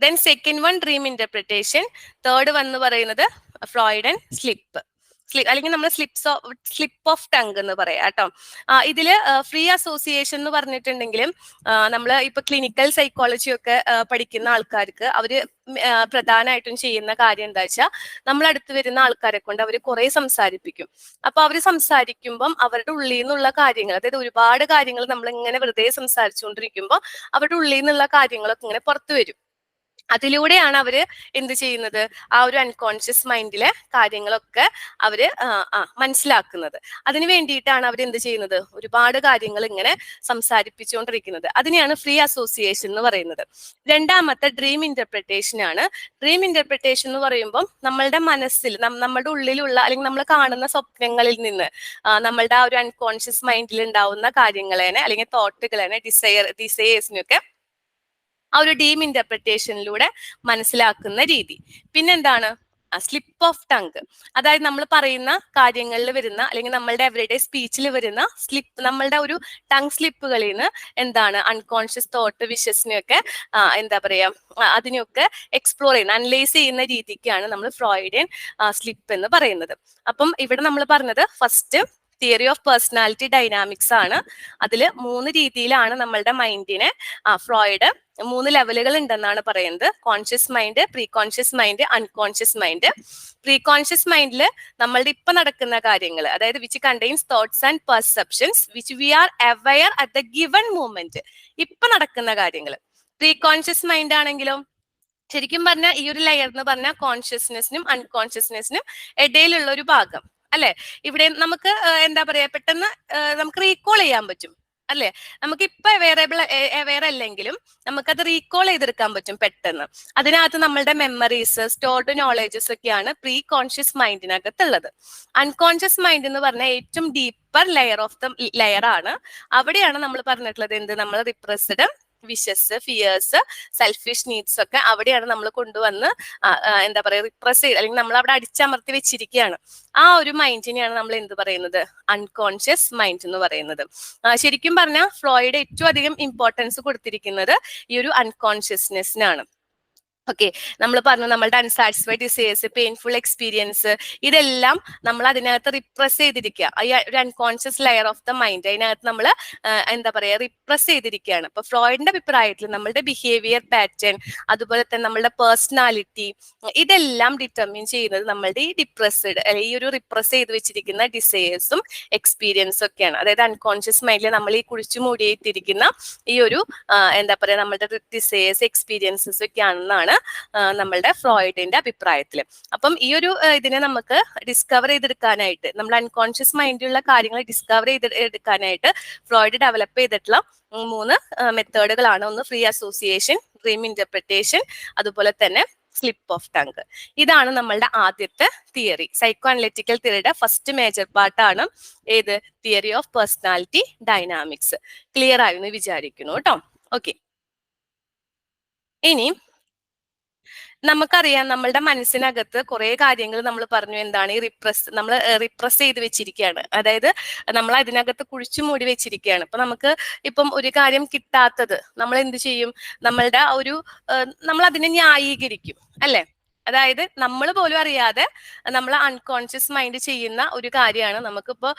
Then second one dream interpretation. Third one എന്ന് പറയുന്നത് ഫ്രോയിഡ് ആൻഡ് സ്ലിപ്പ്, അല്ലെങ്കിൽ നമ്മൾ സ്ലിപ്പ് ഓഫ് ടങ് എന്ന് പറയാം കേട്ടോ. ഇതില് ഫ്രീ അസോസിയേഷൻ എന്ന് പറഞ്ഞിട്ടുണ്ടെങ്കിലും നമ്മൾ ഇപ്പൊ ക്ലിനിക്കൽ സൈക്കോളജി ഒക്കെ പഠിക്കുന്ന ആൾക്കാർക്ക് അവര് പ്രധാനമായിട്ടും ചെയ്യുന്ന കാര്യം എന്താ വെച്ചാൽ നമ്മൾ അടുത്ത് വരുന്ന ആൾക്കാരെ കൊണ്ട് അവർ കുറെ സംസാരിപ്പിക്കും. അപ്പൊ അവര് സംസാരിക്കുമ്പം അവരുടെ ഉള്ളിൽ നിന്നുള്ള കാര്യങ്ങൾ, അതായത് ഒരുപാട് കാര്യങ്ങൾ നമ്മൾ ഇങ്ങനെ വെറുതെ സംസാരിച്ചുകൊണ്ടിരിക്കുമ്പോൾ അവരുടെ ഉള്ളിൽ നിന്നുള്ള കാര്യങ്ങളൊക്കെ ഇങ്ങനെ പുറത്തു വരും. അതിലൂടെയാണ് അവര് എന്ത് ചെയ്യുന്നത്, ആ ഒരു അൺകോൺഷ്യസ് മൈൻഡിലെ കാര്യങ്ങളൊക്കെ അവര് മനസ്സിലാക്കുന്നത്. അതിനു വേണ്ടിയിട്ടാണ് അവർ എന്ത് ചെയ്യുന്നത്, ഒരുപാട് കാര്യങ്ങൾ ഇങ്ങനെ സംസാരിപ്പിച്ചുകൊണ്ടിരിക്കുന്നത്. അതിനെയാണ് ഫ്രീ അസോസിയേഷൻ എന്ന് പറയുന്നത്. രണ്ടാമത്തെ ഡ്രീം ഇന്റർപ്രിട്ടേഷൻ ആണ്. ഡ്രീം ഇന്റർപ്രിട്ടേഷൻ എന്ന് പറയുമ്പോൾ നമ്മളുടെ മനസ്സിൽ, നമ്മുടെ ഉള്ളിലുള്ള അല്ലെങ്കിൽ നമ്മൾ കാണുന്ന സ്വപ്നങ്ങളിൽ നിന്ന് നമ്മളുടെ ആ ഒരു അൺകോൺഷ്യസ് മൈൻഡിൽ ഉണ്ടാവുന്ന കാര്യങ്ങളെ അല്ലെങ്കിൽ തോട്ടുകളെ, ഡിസയേഴ്സിനൊക്കെ ആ ഒരു ഡീം ഇന്റർപ്രിട്ടേഷനിലൂടെ മനസ്സിലാക്കുന്ന രീതി. പിന്നെന്താണ് സ്ലിപ്പ് ഓഫ് ടങ്. അതായത് നമ്മൾ പറയുന്ന കാര്യങ്ങളിൽ വരുന്ന അല്ലെങ്കിൽ നമ്മളുടെ എവറിഡേ സ്പീച്ചിൽ വരുന്ന നമ്മളുടെ ഒരു ടങ് സ്ലിപ്പുകളിൽ നിന്ന് എന്താണ് അൺകോൺഷ്യസ് തോട്ട് വിഷസിനെയൊക്കെ എന്താ പറയാ അതിനെയൊക്കെ എക്സ്പ്ലോർ ചെയ്യുന്ന, അനലൈസ് ചെയ്യുന്ന രീതിക്കാണ് നമ്മൾ ഫ്രോയിഡിയൻ സ്ലിപ്പ് എന്ന് പറയുന്നത്. അപ്പം ഇവിടെ നമ്മൾ പറഞ്ഞത് first theory of personality dynamics ആണ്. അതിൽ 3 രീതിയിലാണ് നമ്മളുടെ മൈൻഡിനെ ഫ്രോയിഡ് 3 ലെവലുകൾ ഉണ്ടെന്നാണ് പറയുന്നത്: conscious mind, pre conscious mind, unconscious mind. Pre conscious മൈൻഡിൽ നമ്മളുടെ ഇപ്പൊ നടക്കുന്ന കാര്യങ്ങൾ, അതായത് which contains thoughts and perceptions which we R aware at the given moment, ഇപ്പൊ നടക്കുന്ന കാര്യങ്ങൾ. പ്രീ കോൺഷ്യസ് മൈൻഡ് ആണെങ്കിലും ശരിക്കും പറഞ്ഞാൽ ഈ ഒരു ലെയർ എന്ന് പറഞ്ഞാൽ കോൺഷ്യസ്നെസ്സിനും അൺകോൺഷ്യസ്നെസ്സിനും ഇടയിലുള്ള ഒരു ഭാഗം അല്ലെ. ഇവിടെ നമുക്ക് എന്താ പറയാ പെട്ടെന്ന് നമുക്ക് റീകോൾ ചെയ്യാൻ പറ്റും അല്ലെ. നമുക്ക് ഇപ്പൊ വേറെ അല്ലെങ്കിലും നമുക്കത് റീകോൾ ചെയ്തെടുക്കാൻ പറ്റും പെട്ടെന്ന്. അതിനകത്ത് നമ്മളുടെ മെമ്മറീസ്, സ്റ്റോർഡ് നോളേജസ് ഒക്കെയാണ് പ്രീ കോൺഷ്യസ് മൈൻഡിനകത്തുള്ളത്. അൺകോൺഷ്യസ് മൈൻഡ് എന്ന് പറഞ്ഞാൽ ഏറ്റവും deeper layer of the layer ആണ്. അവിടെയാണ് നമ്മൾ പറഞ്ഞിട്ടുള്ളത് എന്ത്, നമ്മൾ repressed wishes, fears, selfish needs ഒക്കെ അവിടെയാണ് നമ്മൾ കൊണ്ടുവന്ന് എന്താ പറയുക റിപ്രസ് ചെയ്ത് അല്ലെങ്കിൽ നമ്മൾ അവിടെ അടിച്ചമർത്തി വെച്ചിരിക്കുകയാണ്. ആ ഒരു മൈൻഡിനെയാണ് നമ്മൾ എന്ത് പറയുന്നത്, അൺകോൺഷ്യസ് മൈൻഡ് എന്ന് പറയുന്നത്. ശരിക്കും പറഞ്ഞാൽ ഫ്രോയിഡ് ഏറ്റവും അധികം ഇമ്പോർട്ടൻസ് കൊടുത്തിരിക്കുന്നത് ഈ ഒരു അൺകോൺഷ്യസ്നെസ്സിനാണ്. ഓക്കെ, നമ്മൾ പറഞ്ഞു നമ്മളുടെ അൺസാറ്റിസ്ഫൈഡ് ഡിസയേഴ്സ്, പെയിൻഫുൾ എക്സ്പീരിയൻസ്, ഇതെല്ലാം നമ്മൾ അതിനകത്ത് റിപ്രസ് ചെയ്തിരിക്കുക. ഈ ഒരു unconscious layer of the mind അതിനകത്ത് നമ്മൾ എന്താ പറയുക റിപ്രസ് ചെയ്തിരിക്കുകയാണ്. അപ്പൊ ഫ്രോയിഡിന്റെ അഭിപ്രായത്തിൽ നമ്മളുടെ ബിഹേവിയർ പാറ്റേൺ, അതുപോലെ തന്നെ നമ്മളുടെ പേഴ്സണാലിറ്റി, ഇതെല്ലാം ഡിറ്റർമിൻ ചെയ്യുന്നത് നമ്മളുടെ ഈ ഈ ഒരു റിപ്രസ് ചെയ്ത് വെച്ചിരിക്കുന്ന ഡിസയേഴ്സും എക്സ്പീരിയൻസും ഒക്കെയാണ്. അതായത് അൺകോൺഷ്യസ് മൈൻഡിൽ നമ്മൾ ഈ കുഴിച്ചു മൂടിയിട്ടിരിക്കുന്ന ഈ ഒരു എന്താ പറയുക നമ്മളുടെ ഡിസയേഴ്സ്, എക്സ്പീരിയൻസസ് ഒക്കെ ആണെന്നാണ് നമ്മളുടെ ഫ്രോയിഡിന്റെ അഭിപ്രായത്തിൽ. അപ്പം ഈ ഒരു ഇതിനെ നമുക്ക് ഡിസ്കവർ ചെയ്തെടുക്കാനായിട്ട്, നമ്മുടെ അൺകോൺഷ്യസ് മൈൻഡിലുള്ള കാര്യങ്ങൾ ഡിസ്കവർ ചെയ്തെടുക്കാനായിട്ട് ഫ്രോയിഡ് ഡെവലപ്പ് ചെയ്തിട്ടുള്ള 3 മെത്തേഡുകളാണ്. ഒന്ന് ഫ്രീ അസോസിയേഷൻ, ഡ്രീം ഇന്റർപ്രിട്ടേഷൻ, അതുപോലെ തന്നെ സ്ലിപ്പ് ഓഫ് ടങ്. ഇതാണ് നമ്മളുടെ ആദ്യത്തെ തിയറി. സൈക്കോ അനലിറ്റിക്കൽ തിയറിയുടെ ഫസ്റ്റ് മേജർ പാർട്ടാണ് ഏത്, theory of personality dynamics. Clear ആയെന്ന് വിചാരിക്കുന്നു കേട്ടോ. ഓക്കെ, ഇനി നമുക്കറിയാം നമ്മളുടെ മനസ്സിനകത്ത് കുറെ കാര്യങ്ങൾ നമ്മൾ പറഞ്ഞു എന്താണ് ഈ നമ്മൾ റിപ്രസ് ചെയ്ത് വെച്ചിരിക്കുകയാണ്. അതായത് നമ്മൾ അതിനകത്ത് കുഴിച്ചു മൂടി വെച്ചിരിക്കുകയാണ്. അപ്പൊ നമുക്ക് ഇപ്പം ഒരു കാര്യം കിട്ടാത്തത് നമ്മൾ എന്ത് ചെയ്യും, നമ്മളുടെ ഒരു നമ്മൾ അതിനെ ന്യായീകരിക്കും അല്ലെ. അതായത് നമ്മൾ പോലും അറിയാതെ നമ്മൾ അൺകോൺഷ്യസ് മൈൻഡ് ചെയ്യുന്ന ഒരു കാര്യമാണ്. നമുക്കിപ്പോ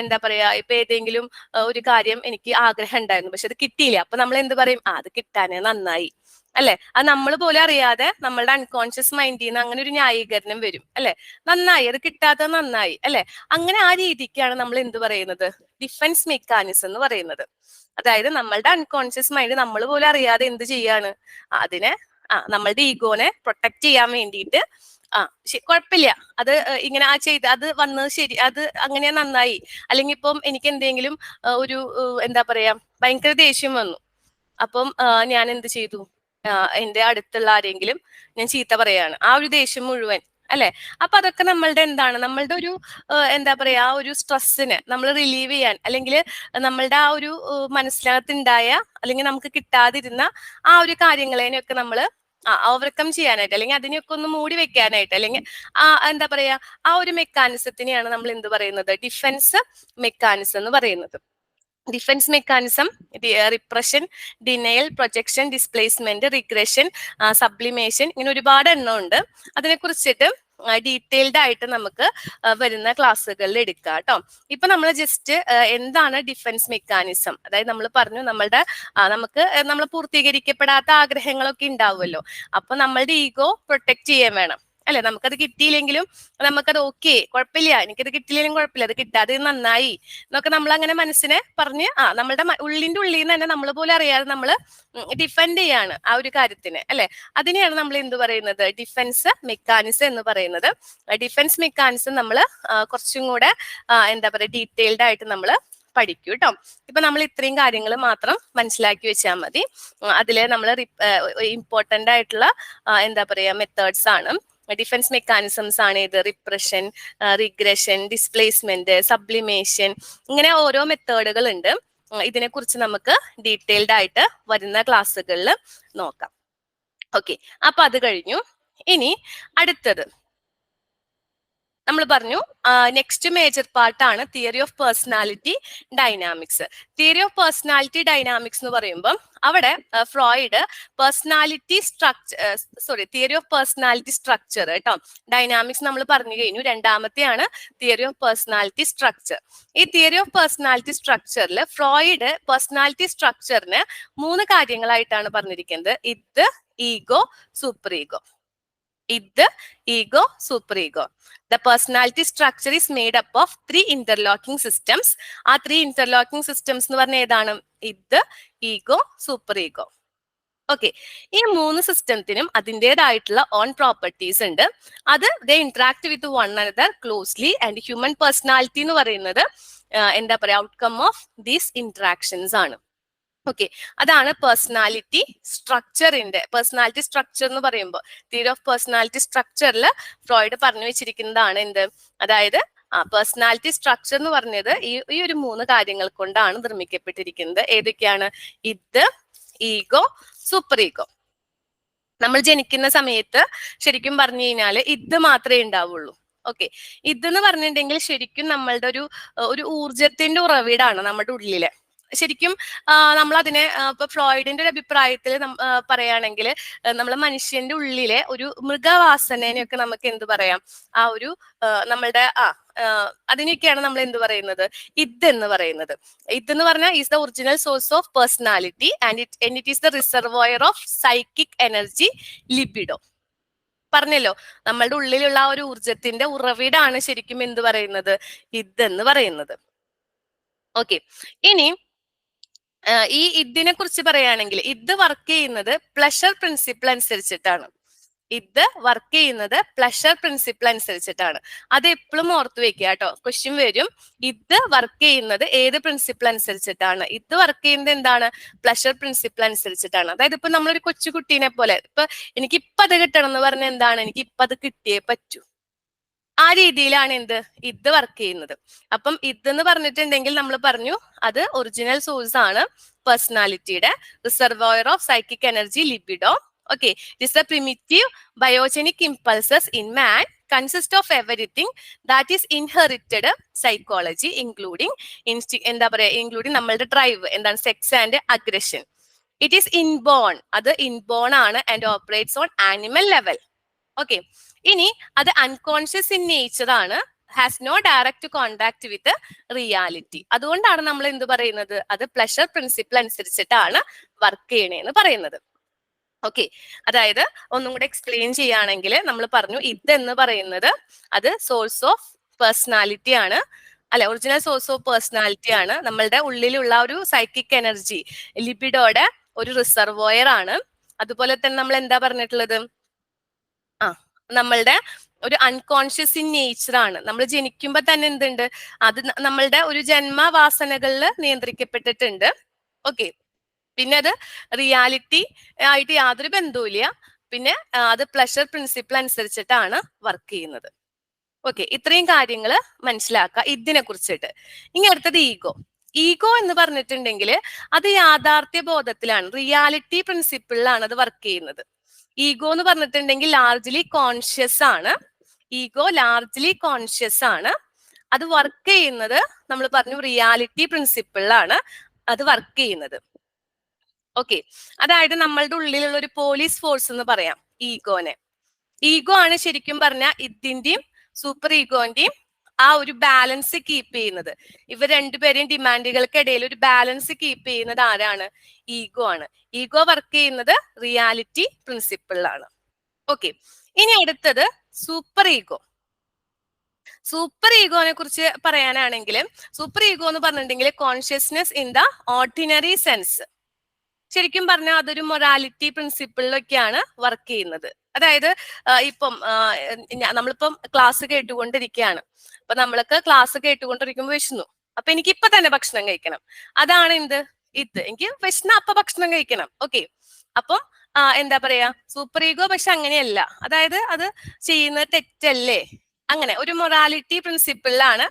എന്താ പറയാ, ഇപ്പൊ ഏതെങ്കിലും ഒരു കാര്യം എനിക്ക് ആഗ്രഹം ഉണ്ടായിരുന്നു, പക്ഷെ അത് കിട്ടിയില്ല. അപ്പൊ നമ്മൾ എന്ത് പറയും? അത് കിട്ടാനേ നന്നായി, അല്ലെ? അത് നമ്മൾ പോലും അറിയാതെ നമ്മളുടെ അൺകോൺഷ്യസ് മൈൻഡിൽ നിന്ന് അങ്ങനെ ഒരു ന്യായീകരണം വരും, അല്ലെ? നന്നായി, അത് കിട്ടാത്തത് നന്നായി, അല്ലെ? അങ്ങനെ ആ രീതിക്കാണ് നമ്മൾ എന്ത് പറയുന്നത്? ഡിഫൻസ് മെക്കാനിസം എന്ന് പറയുന്നത്. അതായത് നമ്മളുടെ അൺകോൺഷ്യസ് മൈൻഡ് നമ്മൾ പോലും അറിയാതെ എന്ത് ചെയ്യാണ്? അതിനെ നമ്മളുടെ ഈഗോനെ പ്രൊട്ടക്ട് ചെയ്യാൻ വേണ്ടിയിട്ട് കുഴപ്പമില്ല, അത് ഇങ്ങനെ ചെയ്ത് അത് വന്നത് ശരി, അത് അങ്ങനെ നന്നായി. അല്ലെങ്കിൽ ഇപ്പം എനിക്ക് എന്തെങ്കിലും ഒരു എന്താ പറയാ, ഭയങ്കര ദേഷ്യം വന്നു. അപ്പം ഞാൻ എന്ത് ചെയ്തു? എന്റെ അടുത്തുള്ള ആരെങ്കിലും ഞാൻ ചീത്ത പറയാണ്, ആ ഒരു ദേഷ്യം മുഴുവൻ, അല്ലെ? അപ്പൊ അതൊക്കെ നമ്മളുടെ എന്താണ്? നമ്മളുടെ ഒരു എന്താ പറയാ, ആ ഒരു സ്ട്രെസ്സിനെ നമ്മൾ റിലീവ് ചെയ്യാൻ, അല്ലെങ്കിൽ നമ്മളുടെ ആ ഒരു മനസ്സിനകത്തുണ്ടായ അല്ലെങ്കിൽ നമുക്ക് കിട്ടാതിരുന്ന ആ ഒരു കാര്യങ്ങളെയൊക്കെ നമ്മൾ ഓവർകം ചെയ്യാനായിട്ട്, അല്ലെങ്കിൽ അതിനെയൊക്കെ ഒന്ന് മൂടി വെക്കാനായിട്ട്, അല്ലെങ്കിൽ എന്താ പറയാ, ആ ഒരു മെക്കാനിസത്തിനെയാണ് നമ്മൾ എന്ത് പറയുന്നത്? ഡിഫൻസ് മെക്കാനിസം എന്ന് പറയുന്നത്. Defence mechanism, repression, denial, projection, displacement, regression, sublimation, ഇങ്ങനെ ഒരുപാട് എണ്ണം ഉണ്ട്. അതിനെ കുറിച്ചിട്ട് ഡീറ്റെയിൽഡ് ആയിട്ട് നമുക്ക് വരുന്ന ക്ലാസ്സുകളിൽ എടുക്കാം കേട്ടോ. ഇപ്പൊ നമ്മൾ ജസ്റ്റ് എന്താണ് ഡിഫൻസ് മെക്കാനിസം, അതായത് നമ്മൾ പറഞ്ഞു നമ്മളുടെ നമുക്ക് നമ്മൾ പൂർത്തീകരിക്കപ്പെടാത്ത ആഗ്രഹങ്ങളൊക്കെ ഉണ്ടാവുമല്ലോ. അപ്പൊ നമ്മളുടെ ഈഗോ പ്രൊട്ടക്ട് ചെയ്യാൻ വേണം, അല്ലെ? നമുക്കത് കിട്ടിയില്ലെങ്കിലും നമുക്കത് ഓക്കെ, കുഴപ്പമില്ല, എനിക്കത് കിട്ടിയില്ലെങ്കിലും കുഴപ്പമില്ല, അത് കിട്ടാതെ നന്നായി എന്നൊക്കെ നമ്മൾ അങ്ങനെ മനസ്സിനെ പറഞ്ഞ് നമ്മളുടെ ഉള്ളിന്റെ ഉള്ളിൽ നിന്ന് തന്നെ നമ്മൾ പോലും അറിയാതെ നമ്മൾ ഡിഫെൻഡ് ചെയ്യാണ് ആ ഒരു കാര്യത്തിനെ, അല്ലെ? അതിനെയാണ് നമ്മൾ എന്ത് പറയുന്നത്? ഡിഫൻസ് മെക്കാനിസം എന്ന് പറയുന്നത്. ഡിഫൻസ് മെക്കാനിസം നമ്മൾ കുറച്ചും കൂടെ എന്താ പറയാ, ഡീറ്റെയിൽഡ് ആയിട്ട് നമ്മൾ പഠിക്കൂ കേട്ടോ. ഇപ്പൊ നമ്മൾ ഇത്രയും കാര്യങ്ങൾ മാത്രം മനസ്സിലാക്കി വെച്ചാൽ മതി. അതില് നമ്മൾ ഇമ്പോർട്ടന്റ് ആയിട്ടുള്ള എന്താ പറയാ മെത്തേഡ്സ് ആണ്, ഡിഫൻസ് മെക്കാനിസംസ് ആണ്. ഇത് റിപ്രഷൻ, റിഗ്രഷൻ, ഡിസ്പ്ലേസ്മെന്റ്, സബ്ലിമേഷൻ, ഇങ്ങനെ ഓരോ മെത്തേഡുകൾ ഉണ്ട്. ഇതിനെ കുറിച്ച് നമുക്ക് ഡീറ്റെയിൽഡ് ആയിട്ട് വരുന്ന ക്ലാസ്സുകളിൽ നോക്കാം. ഓക്കെ, അപ്പൊ അത് കഴിഞ്ഞു. ഇനി അടുത്തത് നമ്മൾ പറഞ്ഞു നെക്സ്റ്റ് മേജർ പാർട്ടാണ് theory of personality dynamics. Theory of personality dynamics എന്ന് പറയുമ്പോൾ അവിടെ Freud personality theory of personality structure കേട്ടോ. ഡൈനാമിക്സ് നമ്മൾ പറഞ്ഞു കഴിഞ്ഞു. രണ്ടാമത്തെയാണ് തിയറി ഓഫ് പേഴ്സണാലിറ്റി സ്ട്രക്ചർ. ഈ തിയറി ഓഫ് പേഴ്സണാലിറ്റി സ്ട്രക്ചറിൽ ഫ്രോയിഡ് പേഴ്സണാലിറ്റി സ്ട്രക്ചറിന് 3 കാര്യങ്ങളായിട്ടാണ് പറഞ്ഞിരിക്കുന്നത്. Id, ego, super ego. Id, ego, super ego. The personality structure is made up of 3 interlocking systems. ആ 3 interlocking systems എന്ന് പറഞ്ഞ ഏതാണ്? ഇത്, ഈഗോ, സൂപ്പർ ഈഗോ. ഓക്കെ, ഈ 3 സിസ്റ്റത്തിനും അതിൻ്റെതായിട്ടുള്ള ഓൺ പ്രോപ്പർട്ടീസ് ഉണ്ട്. അത് they interact with one another closely. And human personality എന്ന് പറയുന്നത് എന്താ പറയാ, ഔട്ട്കം ഓഫ് ദീസ് ഇന്ററാക്ഷൻസ് ആണ്. ഓക്കെ, അതാണ് പേഴ്സണാലിറ്റി സ്ട്രക്ചറിന്റെ. പേഴ്സണാലിറ്റി സ്ട്രക്ചർ എന്ന് പറയുമ്പോൾ തിയറി ഓഫ് പേഴ്സണാലിറ്റി സ്ട്രക്ചറിൽ ഫ്രോയിഡ് പറഞ്ഞു വെച്ചിരിക്കുന്നതാണ് എന്ത്? അതായത് പേഴ്സണാലിറ്റി സ്ട്രക്ചർ എന്ന് പറഞ്ഞത് ഈ ഒരു 3 കാര്യങ്ങൾ കൊണ്ടാണ് നിർമ്മിക്കപ്പെട്ടിരിക്കുന്നത്. ഏതൊക്കെയാണ്? ഇത്, ഈഗോ, സൂപ്പർ ഈഗോ. നമ്മൾ ജനിക്കുന്ന സമയത്ത് ശരിക്കും പറഞ്ഞു കഴിഞ്ഞാൽ ഇത് മാത്രമേ ഉണ്ടാവുള്ളൂ. ഓക്കെ, ഇതെന്ന് പറഞ്ഞിട്ടുണ്ടെങ്കിൽ ശരിക്കും നമ്മളുടെ ഒരു ഊർജത്തിന്റെ ഉറവിടാണ് നമ്മുടെ ഉള്ളിലെ. ശരിക്കും നമ്മൾ അതിനെ ഇപ്പൊ ഫ്രോയിഡിന്റെ ഒരു അഭിപ്രായത്തിൽ പറയുകയാണെങ്കിൽ നമ്മളെ മനുഷ്യന്റെ ഉള്ളിലെ ഒരു മൃഗവാസനേനെയൊക്കെ നമുക്ക് എന്ത് പറയാം, ആ ഒരു നമ്മളുടെ അതിനൊക്കെയാണ് നമ്മൾ എന്ത് പറയുന്നത്? ഇതെന്ന് പറയുന്നത്. ഇതെന്ന് പറഞ്ഞാൽ is the original source of personality and it is the reservoir of psychic energy, libido. പറഞ്ഞല്ലോ, നമ്മളുടെ ഉള്ളിലുള്ള ആ ഒരു ഊർജത്തിന്റെ ഉറവിടാണ് ശരിക്കും എന്ത് പറയുന്നത്? ഇതെന്ന് പറയുന്നത്. ഓക്കെ, ഇനി ഈ ഇതിനെ കുറിച്ച് പറയുകയാണെങ്കിൽ ഇത് വർക്ക് ചെയ്യുന്നത് പ്ലഷർ പ്രിൻസിപ്പിൾ അനുസരിച്ചിട്ടാണ്. ഇത് വർക്ക് ചെയ്യുന്നത് പ്ലഷർ പ്രിൻസിപ്പിൾ അനുസരിച്ചിട്ടാണ്. അത് എപ്പോഴും ഓർത്ത് വെക്കുക കേട്ടോ. ക്വസ്റ്റ്യൻ വരും, ഇത് വർക്ക് ചെയ്യുന്നത് ഏത് പ്രിൻസിപ്പിൾ അനുസരിച്ചിട്ടാണ്? ഇത് വർക്ക് ചെയ്യുന്നത് എന്താണ്? പ്ലഷർ പ്രിൻസിപ്പിൾ അനുസരിച്ചിട്ടാണ്. അതായത് ഇപ്പൊ നമ്മളൊരു കൊച്ചുകുട്ടീനെ പോലെ, ഇപ്പൊ എനിക്ക് ഇപ്പൊ അത് കിട്ടണം എന്ന് പറഞ്ഞാൽ എന്താണ്? എനിക്ക് ഇപ്പൊ അത് കിട്ടിയേ പറ്റൂ. ആ രീതിയിലാണ് എന്ത്? ഇത് വർക്ക് ചെയ്യുന്നത്. അപ്പം ഇതെന്ന് പറഞ്ഞിട്ടുണ്ടെങ്കിൽ നമ്മൾ പറഞ്ഞു അത് ഒറിജിനൽ സോഴ്സ് ആണ് പേഴ്സണാലിറ്റിയുടെ, reservoir of psychic energy, libido. Okay, it is the primitive biogenic impulses in man consist of everything that is inherited psychology including എന്താ പറയാ, ഇൻക്ലൂഡിങ് നമ്മളുടെ ഡ്രൈവ് എന്താണ്? Sex and aggression. It is inborn, അത് inborn ആണ്. And operates on animal level. Okay. ഇനി അത് unconscious in nature ആണ്, has no direct contact with reality. അതുകൊണ്ടാണ് നമ്മൾ എന്ത് പറയുന്നത്, അത് പ്ലഷർ പ്രിൻസിപ്പിൾ അനുസരിച്ചിട്ടാണ് വർക്ക് ചെയ്യണേന്ന് പറയുന്നത്. ഓക്കെ. അതായത് ഒന്നും കൂടെ എക്സ്പ്ലെയിൻ ചെയ്യുകയാണെങ്കിൽ നമ്മൾ പറഞ്ഞു ഇതെന്ന് പറയുന്നത് അത് സോഴ്സ് ഓഫ് പേഴ്സണാലിറ്റി ആണ്, അല്ലെ, ഒറിജിനൽ സോഴ്സ് ഓഫ് പേഴ്സണാലിറ്റി ആണ്. നമ്മളുടെ ഉള്ളിലുള്ള ഒരു സൈക്കിക് എനർജി, ലിബിഡോയുടെ ഒരു റിസർവോയർ ആണ്. അതുപോലെ തന്നെ നമ്മൾ എന്താ പറഞ്ഞിട്ടുള്ളത്, നമ്മളുടെ ഒരു അൺകോൺഷ്യസ് ഇൻ നേച്ചർ ആണ്. നമ്മൾ ജനിക്കുമ്പോ തന്നെ എന്തുണ്ട്, അത് നമ്മളുടെ ഒരു ജന്മവാസനകളിൽ നിയന്ത്രിക്കപ്പെട്ടിട്ടുണ്ട്. ഓക്കെ. പിന്നെ അത് റിയാലിറ്റി ആയിട്ട് യാതൊരു ബന്ധവുമില്ല. പിന്നെ അത് പ്ലഷർ പ്രിൻസിപ്പിൾ അനുസരിച്ചിട്ടാണ് വർക്ക് ചെയ്യുന്നത്. ഓക്കെ. ഇത്രയും കാര്യങ്ങൾ മനസ്സിലാക്കുക ഇതിനെ കുറിച്ചിട്ട്. ഇനി അടുത്തത് ഈഗോ. ഈഗോ എന്ന് പറഞ്ഞിട്ടുണ്ടെങ്കിൽ അത് യാഥാർത്ഥ്യ ബോധത്തിലാണ്, റിയാലിറ്റി പ്രിൻസിപ്പിളിലാണ് അത് വർക്ക് ചെയ്യുന്നത്. ഈഗോ എന്ന് പറഞ്ഞിട്ടുണ്ടെങ്കിൽ ലാർജ്ലി കോൺഷ്യസ് ആണ്. ഈഗോ ലാർജ്ലി കോൺഷ്യസ് ആണ്. അത് വർക്ക് ചെയ്യുന്നത് നമ്മൾ പറഞ്ഞു റിയാലിറ്റി പ്രിൻസിപ്പിളിലാണ് അത് വർക്ക് ചെയ്യുന്നത്. ഓക്കെ. അതായത് നമ്മളുടെ ഉള്ളിലുള്ള ഒരു പോലീസ് ഫോഴ്സ് എന്ന് പറയാം ഈഗോനെ. ഈഗോ ആണ് ശരിക്കും പറഞ്ഞാൽ ഇതിന്റെയും സൂപ്പർ ഈഗോന്റെയും ആ ഒരു ബാലൻസ് കീപ്പ് ചെയ്യുന്നത്. ഇവർ രണ്ടുപേരെയും ഡിമാൻഡുകൾക്കിടയിൽ ഒരു ബാലൻസ് കീപ്പ് ചെയ്യുന്നത് ആരാണ്, ഈഗോ ആണ്. ഈഗോ വർക്ക് ചെയ്യുന്നത് റിയാലിറ്റി പ്രിൻസിപ്പിളിലാണ്. ഓക്കെ. ഇനി അടുത്തത് സൂപ്പർ ഈഗോ. സൂപ്പർ ഈഗോനെ കുറിച്ച് പറയാനാണെങ്കിൽ സൂപ്പർ ഈഗോ എന്ന് പറഞ്ഞിട്ടുണ്ടെങ്കിൽ consciousness in the ordinary sense. ശരിക്കും പറഞ്ഞാൽ അതൊരു മൊറാലിറ്റി പ്രിൻസിപ്പിളിലൊക്കെയാണ് വർക്ക് ചെയ്യുന്നത്. അതായത് ഇപ്പം നമ്മളിപ്പം ക്ലാസ് കേട്ടുകൊണ്ടിരിക്കുകയാണ്. അപ്പൊ നമ്മൾക്ക് ക്ലാസ് കേട്ടുകൊണ്ടിരിക്കുമ്പോൾ വിശന്നു, അപ്പൊ എനിക്ക് ഇപ്പൊ തന്നെ ഭക്ഷണം കഴിക്കണം. അതാണ് എന്ത്, ഇത് എനിക്ക് വിശന്ന അപ്പൊ ഭക്ഷണം കഴിക്കണം. ഓക്കെ. അപ്പം എന്താ പറയാ, സൂപ്പർ ഈഗോ പക്ഷെ അങ്ങനെയല്ല. അതായത് അത് ചെയ്യുന്നത് തെറ്റല്ലേ, അങ്ങനെ ഒരു മൊറാലിറ്റി പ്രിൻസിപ്പിളിലാണ്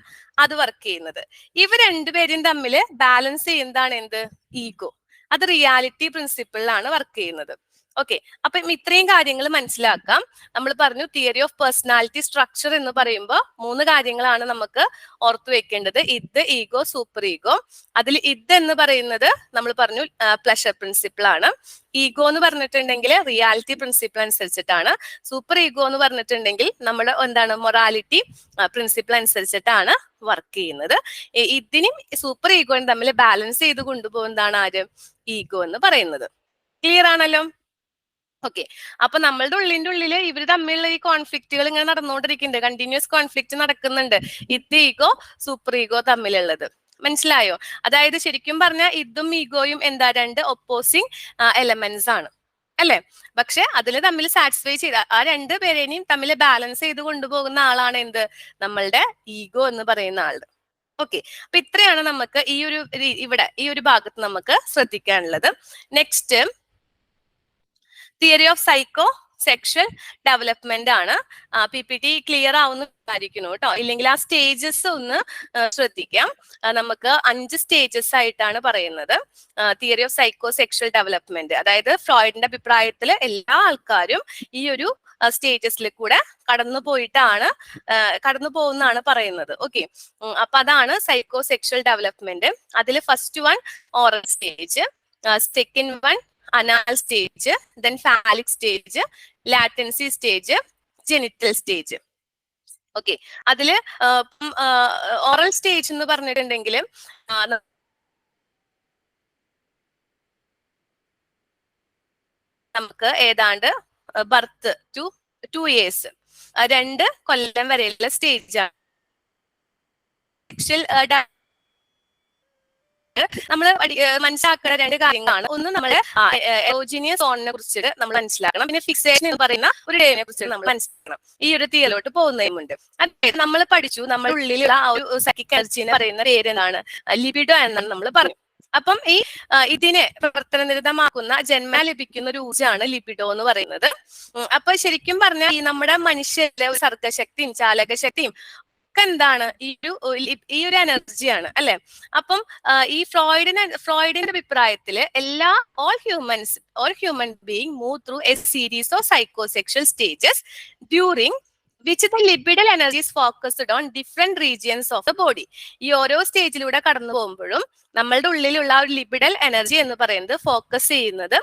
അത് വർക്ക് ചെയ്യുന്നത്. ഇവർ രണ്ടുപേരും തമ്മിൽ ബാലൻസ് ചെയ്യുന്നതാണ് എന്ത്, ഈഗോ. അത് റിയാലിറ്റി പ്രിൻസിപ്പിളിലാണ് വർക്ക് ചെയ്യുന്നത്. ഓക്കെ. അപ്പം ഇത്രയും കാര്യങ്ങൾ മനസ്സിലാക്കാം. നമ്മൾ പറഞ്ഞു തിയറി ഓഫ് പേഴ്സണാലിറ്റി സ്ട്രക്ചർ എന്ന് പറയുമ്പോൾ 3 കാര്യങ്ങളാണ് നമുക്ക് ഓർത്തു വെക്കേണ്ടത്. ഇത്, ഈഗോ, സൂപ്പർ ഈഗോ. അതിൽ ഇത് എന്ന് പറയുന്നത് നമ്മൾ പറഞ്ഞു പ്ലഷർ പ്രിൻസിപ്പിൾ ആണ്. ഈഗോ എന്ന് പറഞ്ഞിട്ടുണ്ടെങ്കിൽ റിയാലിറ്റി പ്രിൻസിപ്പിൾ അനുസരിച്ചിട്ടാണ്. സൂപ്പർ ഈഗോ എന്ന് പറഞ്ഞിട്ടുണ്ടെങ്കിൽ നമ്മൾ എന്താണ്, മൊറാലിറ്റി പ്രിൻസിപ്പിൾ അനുസരിച്ചിട്ടാണ് വർക്ക് ചെയ്യുന്നത്. ഇതിനും സൂപ്പർ ഈഗോയും തമ്മിൽ ബാലൻസ് ചെയ്ത് കൊണ്ടുപോകുന്നതാണ് ആര്, ഈഗോ എന്ന് പറയുന്നത്. ക്ലിയർ ആണല്ലോ? ഓക്കെ. അപ്പൊ നമ്മളുടെ ഉള്ളിൽ ഇവർ തമ്മിലുള്ള ഈ കോൺഫ്ലിക്റ്റുകൾ ഇങ്ങനെ നടന്നുകൊണ്ടിരിക്കുന്നുണ്ട്, കണ്ടിന്യൂസ് കോൺഫ്ലിക്റ്റ് നടക്കുന്നുണ്ട്, ഇത് ഈഗോ സൂപ്പർ ഈഗോ തമ്മിലുള്ളത്. മനസ്സിലായോ? അതായത് ശരിക്കും പറഞ്ഞാൽ ഇതും ഈഗോയും എന്താ, 2 ഒപ്പോസിങ് എലമെന്റ്സ് ആണ്, അല്ലെ? പക്ഷെ അതിൽ തമ്മിൽ സാറ്റിസ്ഫൈ ചെയ്ത ആ 2 പേരെയും തമ്മിൽ ബാലൻസ് ചെയ്ത് കൊണ്ടുപോകുന്ന ആളാണ് എന്ത്, നമ്മളുടെ ഈഗോ എന്ന് പറയുന്ന ആള്. ഓക്കെ. അപ്പൊ ഇത്രയാണ് നമുക്ക് ഇവിടെ ഈ ഒരു ഭാഗത്ത് നമുക്ക് ശ്രദ്ധിക്കാനുള്ളത്. Next theory of psycho sexual development ആണ്. PPT ക്ലിയർ ആവുന്ന വിചാരിക്കുന്നു കേട്ടോ. ഇല്ലെങ്കിൽ ആ സ്റ്റേജസ് ഒന്ന് ശ്രദ്ധിക്കാം. നമുക്ക് 5 സ്റ്റേജസ് ആയിട്ടാണ് പറയുന്നത് theory of psycho sexual development. അതായത് ഫ്രോയിഡിന്റെ അഭിപ്രായത്തിൽ എല്ലാ ആൾക്കാരും ഈ ഒരു സ്റ്റേജസിൽ കൂടെ കടന്നു പോകുന്നാണ് പറയുന്നത്. ഓക്കെ. അപ്പൊ അതാണ് സൈക്കോ സെക്ഷൽ ഡെവലപ്മെന്റ്. അതിൽ first one oral stage, second one anal stage, then phallic stage, latency stage, genital stage. Okay. അതില് ഓറൽ സ്റ്റേജ് എന്ന് പറഞ്ഞിട്ടുണ്ടെങ്കിൽ നമുക്ക് ഏതാണ്ട് ബർത്ത് ടു 2 years 2 കൊല്ലം വരെയുള്ള സ്റ്റേജാണ്. നമ്മൾ മനസ്സിലാക്കുന്ന 2 കാര്യങ്ങളാണ്. ഒന്ന് നമ്മള് എറോജിനിയസ് സോണിനെ കുറിച്ചിട്ട് നമ്മൾ മനസ്സിലാക്കണം. പിന്നെ ഫിക്സേഷൻ എന്ന് പറയുന്ന ഒരു ഡേനെ കുറിച്ച് നമ്മൾ മനസ്സിലാക്കണം. ഈ ഒരു തിയറിലോട്ട് പോകുന്നതിനുമുണ്ട്. അതായത് നമ്മൾ പഠിച്ചു നമ്മുടെ ഉള്ളിലുള്ള ആ ഒരു സൈക്കിക് എനർജിനെ പറയുന്ന പേര് എന്താണ്, ലിബിഡോ എന്നാണ് നമ്മൾ പറഞ്ഞു. അപ്പം ഇതിനെ പ്രവർത്തനനിരതമാക്കുന്ന ജന്മ ലഭിക്കുന്ന ഒരു ഊർജ്ജമാണ് ലിബിഡോ എന്ന് പറയുന്നത്. അപ്പൊ ശരിക്കും പറഞ്ഞാൽ ഈ നമ്മുടെ മനുഷ്യരുടെ സർഗശക്തിയും ചാലകശക്തിയും എന്താണ്, ഈ ഒരു എനർജിയാണ്, അല്ലെ? അപ്പം ഈ ഫ്രോയിഡിന്റെ അഭിപ്രായത്തില് all human being move through a series of psychosexual stages during which the libidal energies focused on different regions of the body. ഈ ഓരോ സ്റ്റേജിലൂടെ കടന്നു പോകുമ്പോഴും നമ്മളുടെ ഉള്ളിലുള്ള ആ ഒരു ലിബിഡൽ എനർജി എന്ന് പറയുന്നത് ഫോക്കസ് ചെയ്യുന്നത്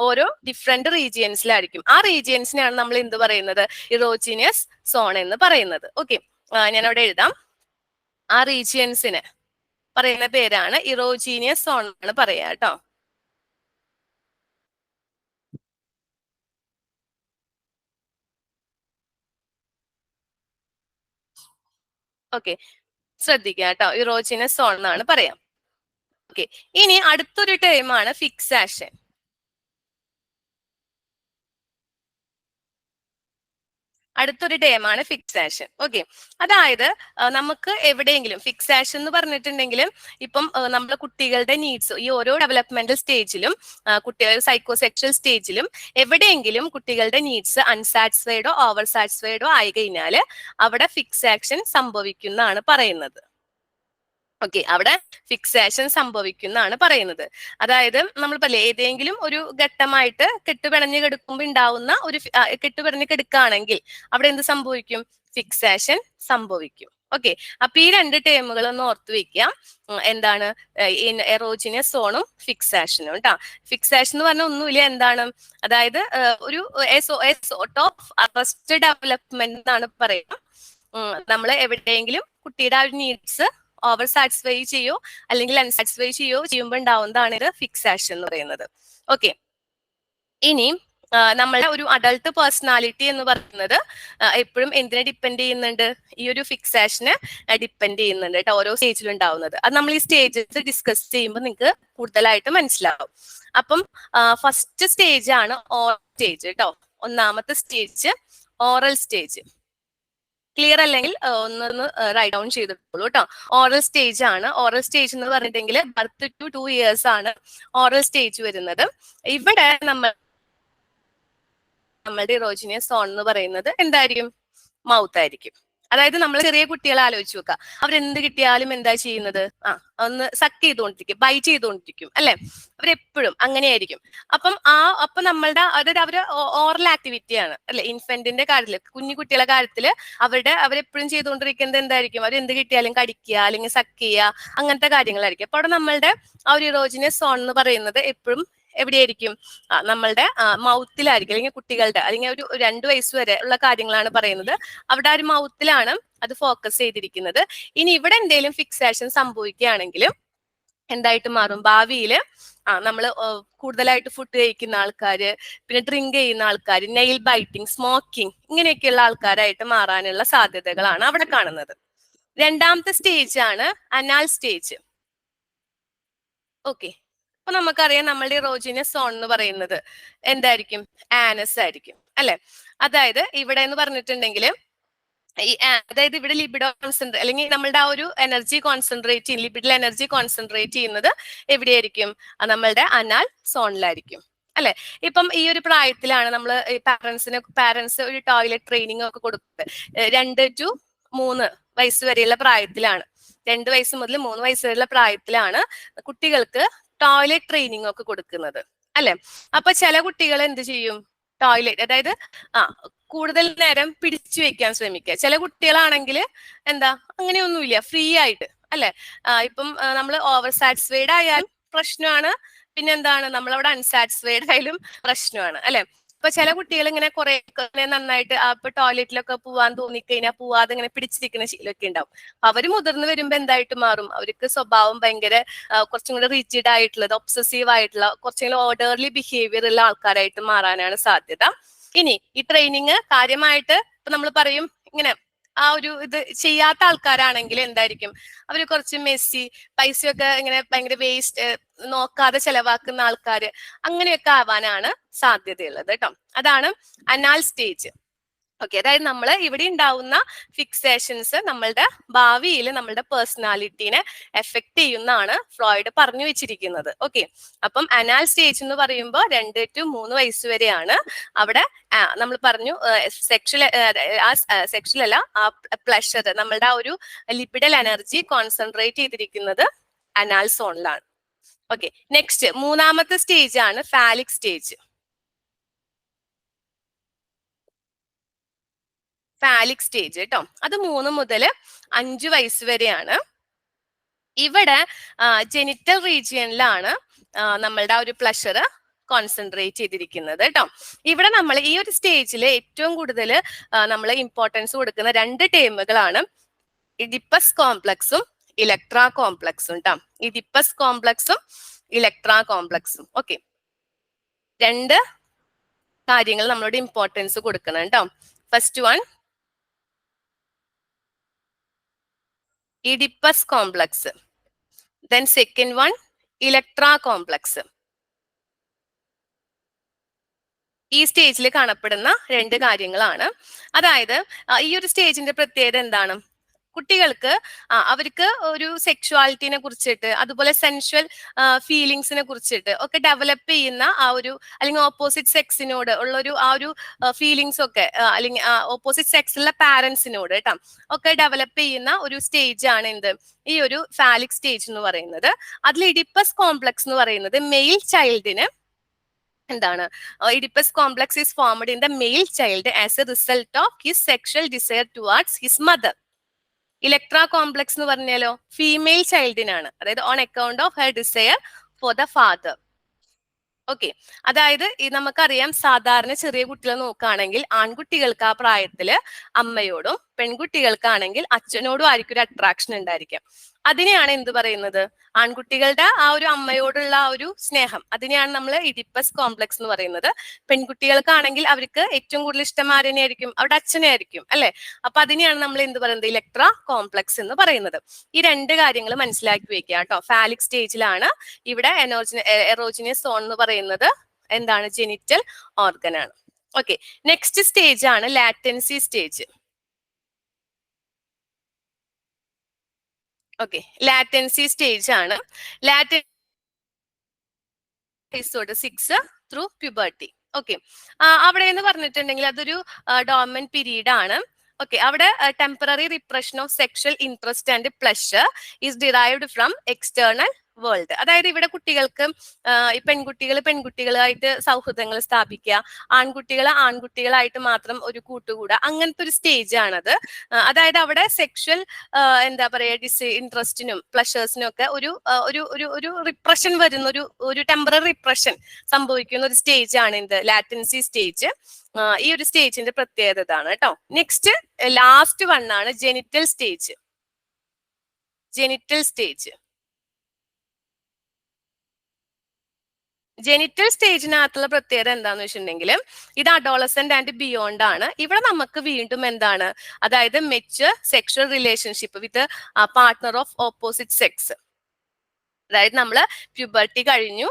ഓരോ ഡിഫറെന്റ് റീജിയൻസിലായിരിക്കും. ആ റീജിയൻസിനെയാണ് നമ്മൾ എന്ത് പറയുന്നത്? ഇറോജീനിയസ് സോൺ എന്ന് പറയുന്നത്. ഓക്കെ, ഞാൻ അവിടെ എഴുതാം. ആ റീജിയൻസിന് പറയുന്ന പേരാണ് ഇറോജീനിയസ് സോൺ എന്ന് പറയാ കേട്ടോ. ഓക്കെ, ശ്രദ്ധിക്കുക കേട്ടോ, ഇറോജീനിയസ് സോൺ എന്നാണ് പറയാം. ഓക്കെ, ഇനി അടുത്തൊരു ടേമാണ് ഫിക്സാഷൻ. അടുത്തൊരു ടേമാണ് ഫിക്സാഷൻ. ഓക്കെ, അതായത് നമുക്ക് എവിടെയെങ്കിലും ഫിക്സാഷൻ എന്ന് പറഞ്ഞിട്ടുണ്ടെങ്കിലും ഇപ്പം നമ്മുടെ കുട്ടികളുടെ നീഡ്സ് ഈ ഓരോ ഡെവലപ്മെന്റൽ സ്റ്റേജിലും കുട്ടികൾ സൈക്കോസെക്ഷൽ സ്റ്റേജിലും എവിടെയെങ്കിലും കുട്ടികളുടെ നീഡ്സ് അൺസാറ്റിസ്ഫൈഡോ ഓവർ സാറ്റിസ്ഫൈഡോ ആയി കഴിഞ്ഞാൽ അവിടെ ഫിക്സാഷൻ സംഭവിക്കുന്നതാണ് പറയുന്നത്. ഓക്കെ, അവിടെ ഫിക്സാഷൻ സംഭവിക്കുന്നതാണ് പറയുന്നത്. അതായത് നമ്മൾ പറയില്ലേ, ഏതെങ്കിലും ഒരു ഘട്ടമായിട്ട് കെട്ടുപിണഞ്ഞ് കിടക്കുമ്പോൾ ഉണ്ടാവുന്ന ഒരു കെട്ടുപിണഞ്ഞ് കിടക്കുകയാണെങ്കിൽ അവിടെ എന്ത് സംഭവിക്കും? ഫിക്സാഷൻ സംഭവിക്കും. ഓക്കെ, അപ്പൊ ഈ രണ്ട് ടേമുകൾ ഒന്ന് ഓർത്തു വെക്കാം. എന്താണ് എറോജിനിയസ് സോണും ഫിക്സാഷനും കേട്ടോ. ഫിക്സാഷൻ എന്ന് പറഞ്ഞാൽ ഒന്നുമില്ല, എന്താണ്, അതായത് ഒരു സോർട്ട് ഓഫ് അറസ്റ്റ് ഡെവലപ്മെന്റ് എന്നാണ് പറയുക. നമ്മൾ എവിടെയെങ്കിലും കുട്ടിയുടെ ആ ഒരു നീഡ്സ് ഓവർ സാറ്റിസ്ഫൈ ചെയ്യോ അല്ലെങ്കിൽ അൺസാറ്റിസ്ഫൈ ചെയ്യുമ്പോൾ ഉണ്ടാവുന്നതാണ് ഇത് ഫിക്സാഷൻ എന്ന് പറയുന്നത്. ഓക്കെ, ഇനി നമ്മളെ ഒരു അഡൾട്ട് പേഴ്സണാലിറ്റി എന്ന് പറയുന്നത് എപ്പോഴും എന്തിനെ ഡിപ്പെൻഡ് ചെയ്യുന്നുണ്ട്? ഈ ഒരു ഫിക്സാഷന് ഡിപ്പെൻഡ് ചെയ്യുന്നുണ്ട് കേട്ടോ, ഓരോ സ്റ്റേജിലും ഉണ്ടാവുന്നത്. അത് നമ്മൾ ഈ സ്റ്റേജസ് ഡിസ്കസ് ചെയ്യുമ്പോൾ നിങ്ങൾക്ക് കൂടുതലായിട്ട് മനസ്സിലാവും. അപ്പം ഫസ്റ്റ് സ്റ്റേജ് ആണ് ഓറൽ സ്റ്റേജ് കേട്ടോ. ഒന്നാമത്തെ സ്റ്റേജ് ഓറൽ സ്റ്റേജ്. ക്ലിയർ അല്ലെങ്കിൽ ഒന്ന് റൈറ്റ് ഡൗൺ ചെയ്തിട്ടുള്ളൂ കേട്ടോ. ഓറൽ സ്റ്റേജ് ആണ്. ഓറൽ സ്റ്റേജ് എന്ന് പറഞ്ഞിട്ടുണ്ടെങ്കിൽ ബർത്ത് ടു 2 years ആണ് ഓറൽ സ്റ്റേജ് വരുന്നത്. ഇവിടെ നമ്മളുടെ ഇറോജിനിയസ് സോൺ എന്ന് പറയുന്നത് എന്തായിരിക്കും? മൗത്ത് ആയിരിക്കും. അതായത് നമ്മൾ ചെറിയ കുട്ടികളെ ആലോചിച്ച് നോക്കുക, അവരെന്ത് കിട്ടിയാലും എന്താ ചെയ്യുന്നത്? ഒന്ന് സക്ക് ചെയ്തുകൊണ്ടിരിക്കും, ബൈറ്റ് ചെയ്തുകൊണ്ടിരിക്കും അല്ലെ? അവരെപ്പോഴും അങ്ങനെയായിരിക്കും. അപ്പൊ നമ്മളുടെ അതായത് അവര് ഓറൽ ആക്ടിവിറ്റിയാണ് അല്ലെ? ഇൻഫന്റിന്റെ കാര്യത്തില്, കുഞ്ഞു കുട്ടികളുടെ കാര്യത്തില് അവരെപ്പോഴും ചെയ്തുകൊണ്ടിരിക്കുന്നത് എന്തായിരിക്കും? അവരെന്ത് കിട്ടിയാലും കടിക്കുക അല്ലെങ്കിൽ സക്ക് ചെയ്യുക, അങ്ങനത്തെ കാര്യങ്ങളായിരിക്കും. അപ്പൊ അവിടെ നമ്മളുടെ ആ ഒരു ഇറോജിനിയസ് സോൺ എന്ന് പറയുന്നത് എപ്പോഴും എവിടെയായിരിക്കും? നമ്മളുടെ മൗത്തിലായിരിക്കും, അല്ലെങ്കിൽ കുട്ടികളുടെ, അല്ലെങ്കിൽ ഒരു 2 വയസ്സ് വരെ ഉള്ള കാര്യങ്ങളാണ് പറയുന്നത്. അവിടെ ആ ഒരു മൗത്തിലാണ് അത് ഫോക്കസ് ചെയ്തിരിക്കുന്നത്. ഇനി ഇവിടെ എന്തെങ്കിലും ഫിക്സാഷൻ സംഭവിക്കുകയാണെങ്കിൽ എന്തായിട്ട് മാറും? ഭാവിയിൽ നമ്മൾ കൂടുതലായിട്ട് ഫുഡ് കഴിക്കുന്ന ആൾക്കാര്, പിന്നെ ഡ്രിങ്ക് ചെയ്യുന്ന ആൾക്കാർ, നെയിൽ ബൈറ്റിംഗ്, സ്മോക്കിംഗ്, ഇങ്ങനെയൊക്കെയുള്ള ആൾക്കാരായിട്ട് മാറാനുള്ള സാധ്യതകളാണ് അവിടെ കാണുന്നത്. രണ്ടാമത്തെ സ്റ്റേജ് ആണ് അനാൽ സ്റ്റേജ്. ഓക്കെ, അപ്പൊ നമുക്കറിയാം നമ്മളുടെ ഇറോജിനിയസ് സോൺ എന്ന് പറയുന്നത് എന്തായിരിക്കും? ആനസ് ആയിരിക്കും അല്ലെ? അതായത് ഇവിടെ എന്ന് പറഞ്ഞിട്ടുണ്ടെങ്കിൽ അതായത് ഇവിടെ ലിബിഡോ കോൺസെൻട്രേറ്റ് അല്ലെങ്കിൽ നമ്മളുടെ ആ ഒരു എനർജി കോൺസെൻട്രേറ്റ് ചെയ്യും, ലിബിഡിൽ എനർജി കോൺസെൻട്രേറ്റ് ചെയ്യുന്നത് എവിടെയായിരിക്കും? നമ്മളുടെ അനാൽ സോണിലായിരിക്കും അല്ലെ? ഇപ്പം ഈ ഒരു പ്രായത്തിലാണ് നമ്മൾ പാരന്റ്സ് ഒരു ടോയ്ലറ്റ് ട്രെയിനിങ് ഒക്കെ കൊടുക്കുന്നത്. 2 to 3 വയസ്സ് വരെയുള്ള പ്രായത്തിലാണ്. 2 വയസ്സ് മുതൽ 3 വയസ്സ് വരെയുള്ള പ്രായത്തിലാണ് കുട്ടികൾക്ക് ടോയ്ലറ്റ് ട്രെയിനിങ് ഒക്കെ കൊടുക്കുന്നത് അല്ലെ? അപ്പൊ ചില കുട്ടികൾ എന്ത് ചെയ്യും? ടോയ്ലറ്റ്, അതായത് കൂടുതൽ നേരം പിടിച്ചു വെക്കാൻ ശ്രമിക്കുക. ചില കുട്ടികളാണെങ്കിൽ എന്താ, അങ്ങനെയൊന്നുമില്ല, ഫ്രീ ആയിട്ട് അല്ലെ? ഇപ്പം നമ്മൾ ഓവർ സാറ്റിസ്ഫൈഡ് ആയാലും പ്രശ്നമാണ്, പിന്നെ എന്താണ്, നമ്മളവിടെ അൺസാറ്റിസ്ഫൈഡ് ആയാലും പ്രശ്നമാണ് അല്ലെ? ഇപ്പൊ ചില കുട്ടികൾ ഇങ്ങനെ കുറെ നന്നായിട്ട് ഇപ്പൊ ടോയ്ലറ്റിലൊക്കെ പോവാൻ തോന്നിക്കഴിഞ്ഞാൽ പോവാതെ ഇങ്ങനെ പിടിച്ചിരിക്കുന്ന ശീലമൊക്കെ ഉണ്ടാവും. അവര് മുതിർന്നു വരുമ്പോ എന്തായിട്ട് മാറും? അവർക്ക് സ്വഭാവം ഭയങ്കര കുറച്ചും കൂടെ റിജിഡ് ആയിട്ടുള്ളത്, ഒബ്സസീവ് ആയിട്ടുള്ള, കുറച്ചും കൂടെ ഓർഡർലി ബിഹേവിയർ ഉള്ള ആൾക്കാരായിട്ട് മാറാനാണ് സാധ്യത. ഇനി ഈ ട്രെയിനിങ് കാര്യമായിട്ട് ഇപ്പൊ നമ്മൾ പറയും ഇങ്ങനെ ആ ഒരു ഇത് ചെയ്യാത്ത ആൾക്കാരാണെങ്കിൽ എന്തായിരിക്കും? അവര് കുറച്ച് മെസ്സി, പൈസയൊക്കെ ഇങ്ങനെ ഭയങ്കര വേസ്റ്റ്, നോക്കാതെ ചെലവാക്കുന്ന ആൾക്കാര്, അങ്ങനെയൊക്കെ ആവാനാണ് സാധ്യതയുള്ളത് കേട്ടോ. അതാണ് അനാൽ സ്റ്റേജ്. ഓക്കെ, അതായത് നമ്മൾ ഇവിടെ ഉണ്ടാവുന്ന ഫിക്സേഷൻസ് നമ്മളുടെ ഭാവിയിൽ നമ്മളുടെ പേഴ്സണാലിറ്റീനെ എഫക്ട് ചെയ്യുന്നതാണ് ഫ്രോയിഡ് പറഞ്ഞു വെച്ചിരിക്കുന്നത്. ഓക്കെ, അപ്പം അനാൽ സ്റ്റേജ് എന്ന് പറയുമ്പോൾ 2 to 3 വയസ്സ് വരെയാണ്. അവിടെ നമ്മൾ പറഞ്ഞു സെക്ഷൽ അല്ല, പ്ലഷർ, നമ്മളുടെ ആ ഒരു ലിപിഡൽ എനർജി കോൺസെൻട്രേറ്റ് ചെയ്തിരിക്കുന്നത് അനാൽ സോണിലാണ്. ഓക്കെ, നെക്സ്റ്റ് മൂന്നാമത്തെ സ്റ്റേജ് ആണ് ഫാലിക് സ്റ്റേജ്. ഫാലിക് സ്റ്റേജ് കേട്ടോ. അത് 3 മുതൽ 5 വയസ്സ് വരെയാണ്. ഇവിടെ ജെനിറ്റൽ റീജിയനിലാണ് നമ്മളുടെ ആ ഒരു പ്ലഷർ കോൺസെൻട്രേറ്റ് ചെയ്തിരിക്കുന്നത് കേട്ടോ. ഇവിടെ നമ്മൾ ഈ ഒരു സ്റ്റേജിൽ ഏറ്റവും കൂടുതൽ നമ്മൾ ഇമ്പോർട്ടൻസ് കൊടുക്കുന്ന 2 ടേമുകളാണ് ഇഡിപ്പസ് കോംപ്ലക്സും ഇലക്ട്രാ കോംപ്ലക്സും കേട്ടോ. ഇഡിപ്പസ് കോംപ്ലക്സും ഇലക്ട്രാ കോംപ്ലക്സും. ഓക്കെ, 2 കാര്യങ്ങൾ നമ്മളോട് ഇമ്പോർട്ടൻസ് കൊടുക്കണം കേട്ടോ. First one Oedipus complex, then second one ഇലക്ട്രാ complex. ഈ സ്റ്റേജിൽ കാണപ്പെടുന്ന 2 കാര്യങ്ങളാണ്. അതായത് ഈ ഒരു സ്റ്റേജിന്റെ പ്രത്യേകത എന്താണ്? കുട്ടികൾക്ക് അവർക്ക് ഒരു സെക്ഷുവാലിറ്റിനെ കുറിച്ചിട്ട് അതുപോലെ സെൻഷ്വൽ ഫീലിങ്സിനെ കുറിച്ചിട്ട് ഒക്കെ ഡെവലപ്പ് ചെയ്യുന്ന ആ ഒരു, അല്ലെങ്കിൽ ഓപ്പോസിറ്റ് സെക്സിനോട് ഉള്ളൊരു ആ ഒരു ഫീലിങ്സ് ഒക്കെ, അല്ലെങ്കിൽ ഓപ്പോസിറ്റ് സെക്സിലുള്ള പാരന്റ്സിനോട് കേട്ടോ ഒക്കെ ഡെവലപ്പ് ചെയ്യുന്ന ഒരു സ്റ്റേജ് ആണ് എന്ത്, ഈ ഒരു ഫാലിക് സ്റ്റേജ് എന്ന് പറയുന്നത്. അതിൽ ഇഡിപ്പസ് കോംപ്ലക്സ് എന്ന് പറയുന്നത് മെയിൽ ചൈൽഡിന് എന്താണ്, Oedipus complex is formed in the male child as a result of his sexual desire towards his mother. Electra complex എന്ന് പറഞ്ഞാലോ ഫീമെയിൽ ചൈൽഡിനാണ്, അതായത് on account of her desire for the father. Okay, അതായത് നമുക്കറിയാം സാധാരണ ചെറിയ കുട്ടികളെ നോക്കുകയാണെങ്കിൽ ആൺകുട്ടികൾക്ക് ആ പ്രായത്തില് അമ്മയോടും പെൺകുട്ടികൾക്കാണെങ്കിൽ അച്ഛനോടും ആയിരിക്കും ഒരു അട്രാക്ഷൻ ഉണ്ടായിരിക്കാം. അതിനെയാണ് എന്ത് പറയുന്നത്, ആൺകുട്ടികളുടെ ആ ഒരു അമ്മയോടുള്ള ആ ഒരു സ്നേഹം, അതിനെയാണ് നമ്മൾ ഇഡിപ്പസ് കോംപ്ലക്സ് എന്ന് പറയുന്നത്. പെൺകുട്ടികൾക്കാണെങ്കിൽ അവർക്ക് ഏറ്റവും കൂടുതൽ ഇഷ്ടം ആരെയായിരിക്കും, അവരുടെ അച്ഛനെ ആയിരിക്കും അല്ലെ. അപ്പൊ അതിനെയാണ് നമ്മൾ എന്ത് പറയുന്നത്, ഇലക്ട്രാ കോംപ്ലക്സ് എന്ന് പറയുന്നത്. ഈ 2 കാര്യങ്ങൾ മനസ്സിലാക്കി വെക്കുക കേട്ടോ. ഫാലിക് സ്റ്റേജിലാണ് ഇവിടെ എറോജിനിയസ് സോൺ എന്ന് പറയുന്നത് എന്താണ്, ജെനിറ്റൽ ഓർഗൻ ആണ്. ഓക്കെ, നെക്സ്റ്റ് സ്റ്റേജ് ആണ് latency stage. Okay, latency stage ആണ്. ലാറ്റൻ 6 ത്രൂ പ്യൂബർട്ടി. ഓക്കെ, അവിടെ എന്ന് പറഞ്ഞിട്ടുണ്ടെങ്കിൽ അതൊരു ഡോർമന്റ് പീരീഡ് ആണ്. ഓക്കെ, അവിടെ temporary repression of sexual interest and pleasure is derived from external world. അതായത് ഇവിടെ കുട്ടികൾക്ക് പെൺകുട്ടികളായിട്ട് സൗഹൃദങ്ങൾ സ്ഥാപിക്കുക, ആൺകുട്ടികളായിട്ട് മാത്രം ഒരു കൂട്ടുകൂടുക, അങ്ങനത്തെ ഒരു സ്റ്റേജ് ആണത്. അതായത് അവിടെ സെക്ഷൽ എന്താ പറയുക ഇൻട്രസ്റ്റിനും പ്ലഷേഴ്സിനും ഒക്കെ ഒരു റിപ്രഷൻ വരുന്ന ഒരു ടെമ്പററി റിപ്രഷൻ സംഭവിക്കുന്ന ഒരു സ്റ്റേജ് ആണ് ഇത് ലാറ്റൻസി സ്റ്റേജ്. ഈ ഒരു സ്റ്റേജിന്റെ പ്രത്യേകത ഇതാണ് കേട്ടോ. നെക്സ്റ്റ് ലാസ്റ്റ് വൺ ആണ് ജെനിറ്റൽ സ്റ്റേജ്. ജെനിറ്റൽ സ്റ്റേജിനകത്തുള്ള പ്രത്യേകത എന്താന്ന് വെച്ചിട്ടുണ്ടെങ്കിൽ ഇത് അഡോളസെന്റ് ആൻഡ് ബിയോണ്ട് ആണ്. ഇവിടെ നമുക്ക് വീണ്ടും എന്താണ്, അതായത് mature sexual relationship with partner of opposite sex. അതായത് നമ്മള് പ്യൂബർട്ടി കഴിഞ്ഞു,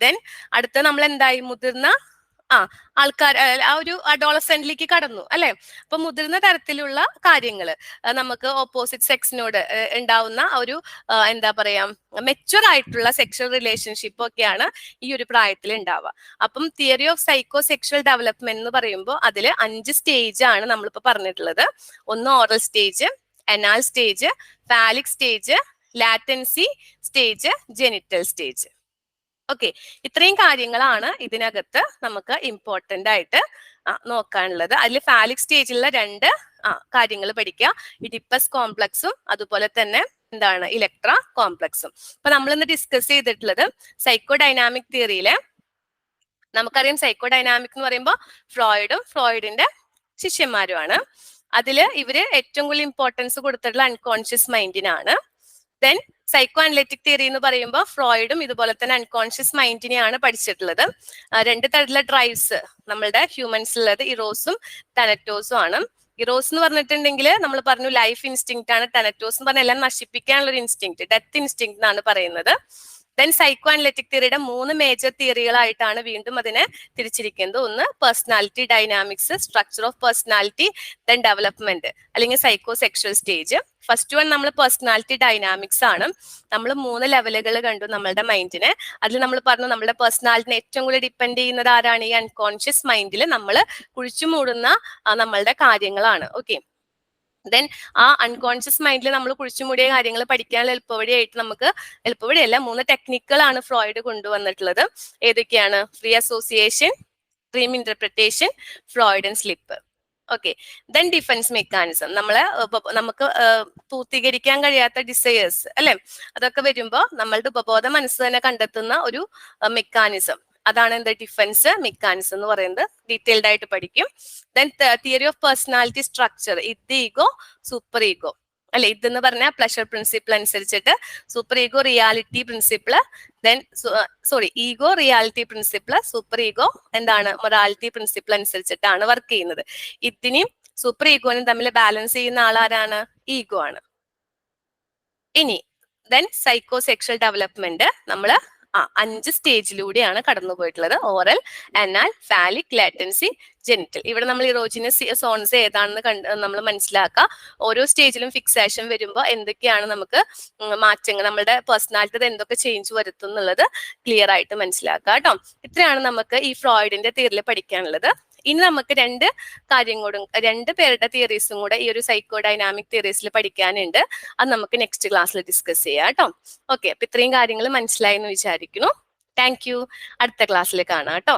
ദെൻ അടുത്ത നമ്മൾ എന്തായി, മുതിർന്ന ആൾക്കാർ, ആ ഒരു അഡോളസെന്റിലേക്ക് കടന്നു അല്ലെ. അപ്പൊ മുതിർന്ന തരത്തിലുള്ള കാര്യങ്ങൾ നമുക്ക് ഓപ്പോസിറ്റ് സെക്സിനോട് ഉണ്ടാവുന്ന ഒരു എന്താ പറയാ മെച്യൂർ ആയിട്ടുള്ള സെക്ഷൽ റിലേഷൻഷിപ്പ് ഒക്കെയാണ് ഈ ഒരു പ്രായത്തിൽ ഉണ്ടാവുക. അപ്പം theory of psycho sexual development എന്ന് പറയുമ്പോൾ അതിൽ 5 സ്റ്റേജ് ആണ് നമ്മളിപ്പോ പറഞ്ഞിട്ടുള്ളത്. ഒന്ന് oral stage, anal stage, phallic stage, latency stage, genital stage. Okay, ഇത്രയും കാര്യങ്ങളാണ് ഇതിനകത്ത് നമുക്ക് ഇമ്പോർട്ടന്റ് ആയിട്ട് നോക്കാനുള്ളത്. അതിൽ ഫാലിക് സ്റ്റേജിലുള്ള 2 കാര്യങ്ങൾ പഠിക്കുക, ഇഡിപ്പസ് കോംപ്ലക്സും അതുപോലെ തന്നെ എന്താണ് ഇലക്ട്രാ കോംപ്ലക്സും. അപ്പൊ നമ്മൾ ഇന്ന് ഡിസ്കസ് ചെയ്തിട്ടുള്ളത് സൈക്കോ ഡൈനാമിക് തിയറിയിലെ, നമുക്കറിയാം സൈക്കോ ഡൈനാമിക് എന്ന് പറയുമ്പോൾ ഫ്രോയിഡിന്റെ ശിഷ്യന്മാരുമാണ്. അതില് ഇവര് ഏറ്റവും കൂടുതൽ ഇമ്പോർട്ടൻസ് കൊടുത്തിട്ടുള്ള അൺകോൺഷ്യസ് മൈൻഡിനാണ്. ദെൻ സൈക്കോ അനലിറ്റിക് തിയറി എന്ന് പറയുമ്പോൾ ഫ്രോയിഡും ഇതുപോലെ തന്നെ അൺകോൺഷ്യസ് മൈൻഡിനെയാണ് പഠിച്ചിട്ടുള്ളത്. 2 തരത്തിലുള്ള ഡ്രൈവ്സ് നമ്മളുടെ ഹ്യൂമൻസിലുള്ളത് ഇറോസും തനറ്റോസും ആണ്. ഇറോസ് എന്ന് പറഞ്ഞിട്ടുണ്ടെങ്കിൽ നമ്മൾ പറഞ്ഞു ലൈഫ് ഇൻസ്റ്റിങ്ക്റ്റ് ആണ്. ടെനറ്റോസ് എന്ന് പറഞ്ഞാൽ എല്ലാം നശിപ്പിക്കാനുള്ള ഒരു ഇൻസ്റ്റിങ്ക്റ്റ്, ഡെത്ത് ഇൻസ്റ്റിങ്ക്റ്റ് എന്നാണ് പറയുന്നത്. ദെൻ സൈക്കോ അനലിറ്റിക് തിയറിയുടെ 3 മേജർ തിയറികളായിട്ടാണ് വീണ്ടും അതിനെ തിരിച്ചിരിക്കുന്നത്. ഒന്ന് personality dynamics, structure of personality, then development അല്ലെങ്കിൽ psycho sexual stage. First one നമ്മൾ പേഴ്സണാലിറ്റി ഡൈനാമിക്സ് ആണ്. നമ്മൾ 3 ലെവലുകൾ കണ്ടു നമ്മളുടെ മൈൻഡിന്. അതിൽ നമ്മൾ പറഞ്ഞു നമ്മുടെ പേഴ്സണാലിറ്റിനെ ഏറ്റവും കൂടുതൽ ഡിപ്പെൻഡ് ചെയ്യുന്നത് ആരാണ്, ഈ അൺകോൺഷ്യസ് മൈൻഡിൽ നമ്മൾ കുഴിച്ചു മൂടുന്ന നമ്മളുടെ കാര്യങ്ങളാണ്. ഓക്കെ, ദെൻ ആ അൺകോൺഷ്യസ് മൈൻഡിൽ നമ്മൾ കുഴിച്ചുമൂടിയ കാര്യങ്ങൾ പഠിക്കാനുള്ള എളുപ്പവഴിയായിട്ട് നമുക്ക്, എളുപ്പവഴിയല്ല, 3 ടെക്നിക്കുകളാണ് ഫ്രോയിഡ് കൊണ്ടുവന്നിട്ടുള്ളത്. ഏതൊക്കെയാണ്? Free association, dream interpretation, Freud and slip. Okay. Then defence mechanism, നമുക്ക് പൂർത്തീകരിക്കാൻ കഴിയാത്ത ഡിസയേഴ്സ് അല്ലെ, അതൊക്കെ വരുമ്പോ നമ്മളുടെ ഉപബോധ മനസ്സ് തന്നെ കണ്ടെത്തുന്ന ഒരു മെക്കാനിസം, അതാണ് എന്ത് ഡിഫൻസ് മെക്കാനിസം എന്ന് പറയുന്നത്. ഡീറ്റെയിൽഡ് ആയിട്ട് പഠിക്കും. Then theory of personality structure, ഇത് ഈഗോ സൂപ്പർ ഈഗോ അല്ലെ. ഇതെന്ന് പറഞ്ഞാൽ പ്ലഷർ പ്രിൻസിപ്പിൾ അനുസരിച്ചിട്ട്, super ego reality principal, then ego reality principal, super ego എന്താണ് മൊറാലിറ്റി പ്രിൻസിപ്പിൾ അനുസരിച്ചിട്ടാണ് വർക്ക് ചെയ്യുന്നത്. ഇതിനെയും സൂപ്പർ ഈഗോനും തമ്മിൽ ബാലൻസ് ചെയ്യുന്ന ആളാരാണ്? ഈഗോ ആണ്. ഇനി ദെൻ സൈക്കോ സെക്ഷൽ ഡെവലപ്മെന്റ് നമ്മള് 5 സ്റ്റേജിലൂടെയാണ് കടന്നു പോയിട്ടുള്ളത്. Oral, anal, phallic, latency, genital. ഇവിടെ നമ്മൾ ഇറോജിനസ് സോൺസ് ഏതാണെന്ന് നമ്മൾ മനസ്സിലാക്കുക. ഓരോ സ്റ്റേജിലും ഫിക്സേഷൻ വരുമ്പോൾ എന്തൊക്കെയാണ് നമുക്ക് മാറ്റങ്ങൾ, നമ്മുടെ പേഴ്സണാലിറ്റിയിൽ എന്തൊക്കെ ചേഞ്ച് വരുത്തും എന്നുള്ളത് ക്ലിയർ ആയിട്ട് മനസ്സിലാക്കുക കേട്ടോ. ഇത്രയാണ് നമുക്ക് ഈ ഫ്രോയിഡിന്റെ തിയറിയിൽ പഠിക്കാനുള്ളത്. ഇനി നമുക്ക് 2 പേരുടെ തിയറീസും കൂടെ ഈ ഒരു സൈക്കോ ഡൈനാമിക് തിയറീസിൽ പഠിക്കാനുണ്ട്. അത് നമുക്ക് നെക്സ്റ്റ് ക്ലാസ്സിൽ ഡിസ്കസ് ചെയ്യാം കേട്ടോ. ഓക്കെ, അപ്പൊ ഇത്രയും കാര്യങ്ങൾ മനസ്സിലായി എന്ന് വിചാരിക്കുന്നു. Thank you. അടുത്ത ക്ലാസ്സിൽ കാണാം കേട്ടോ.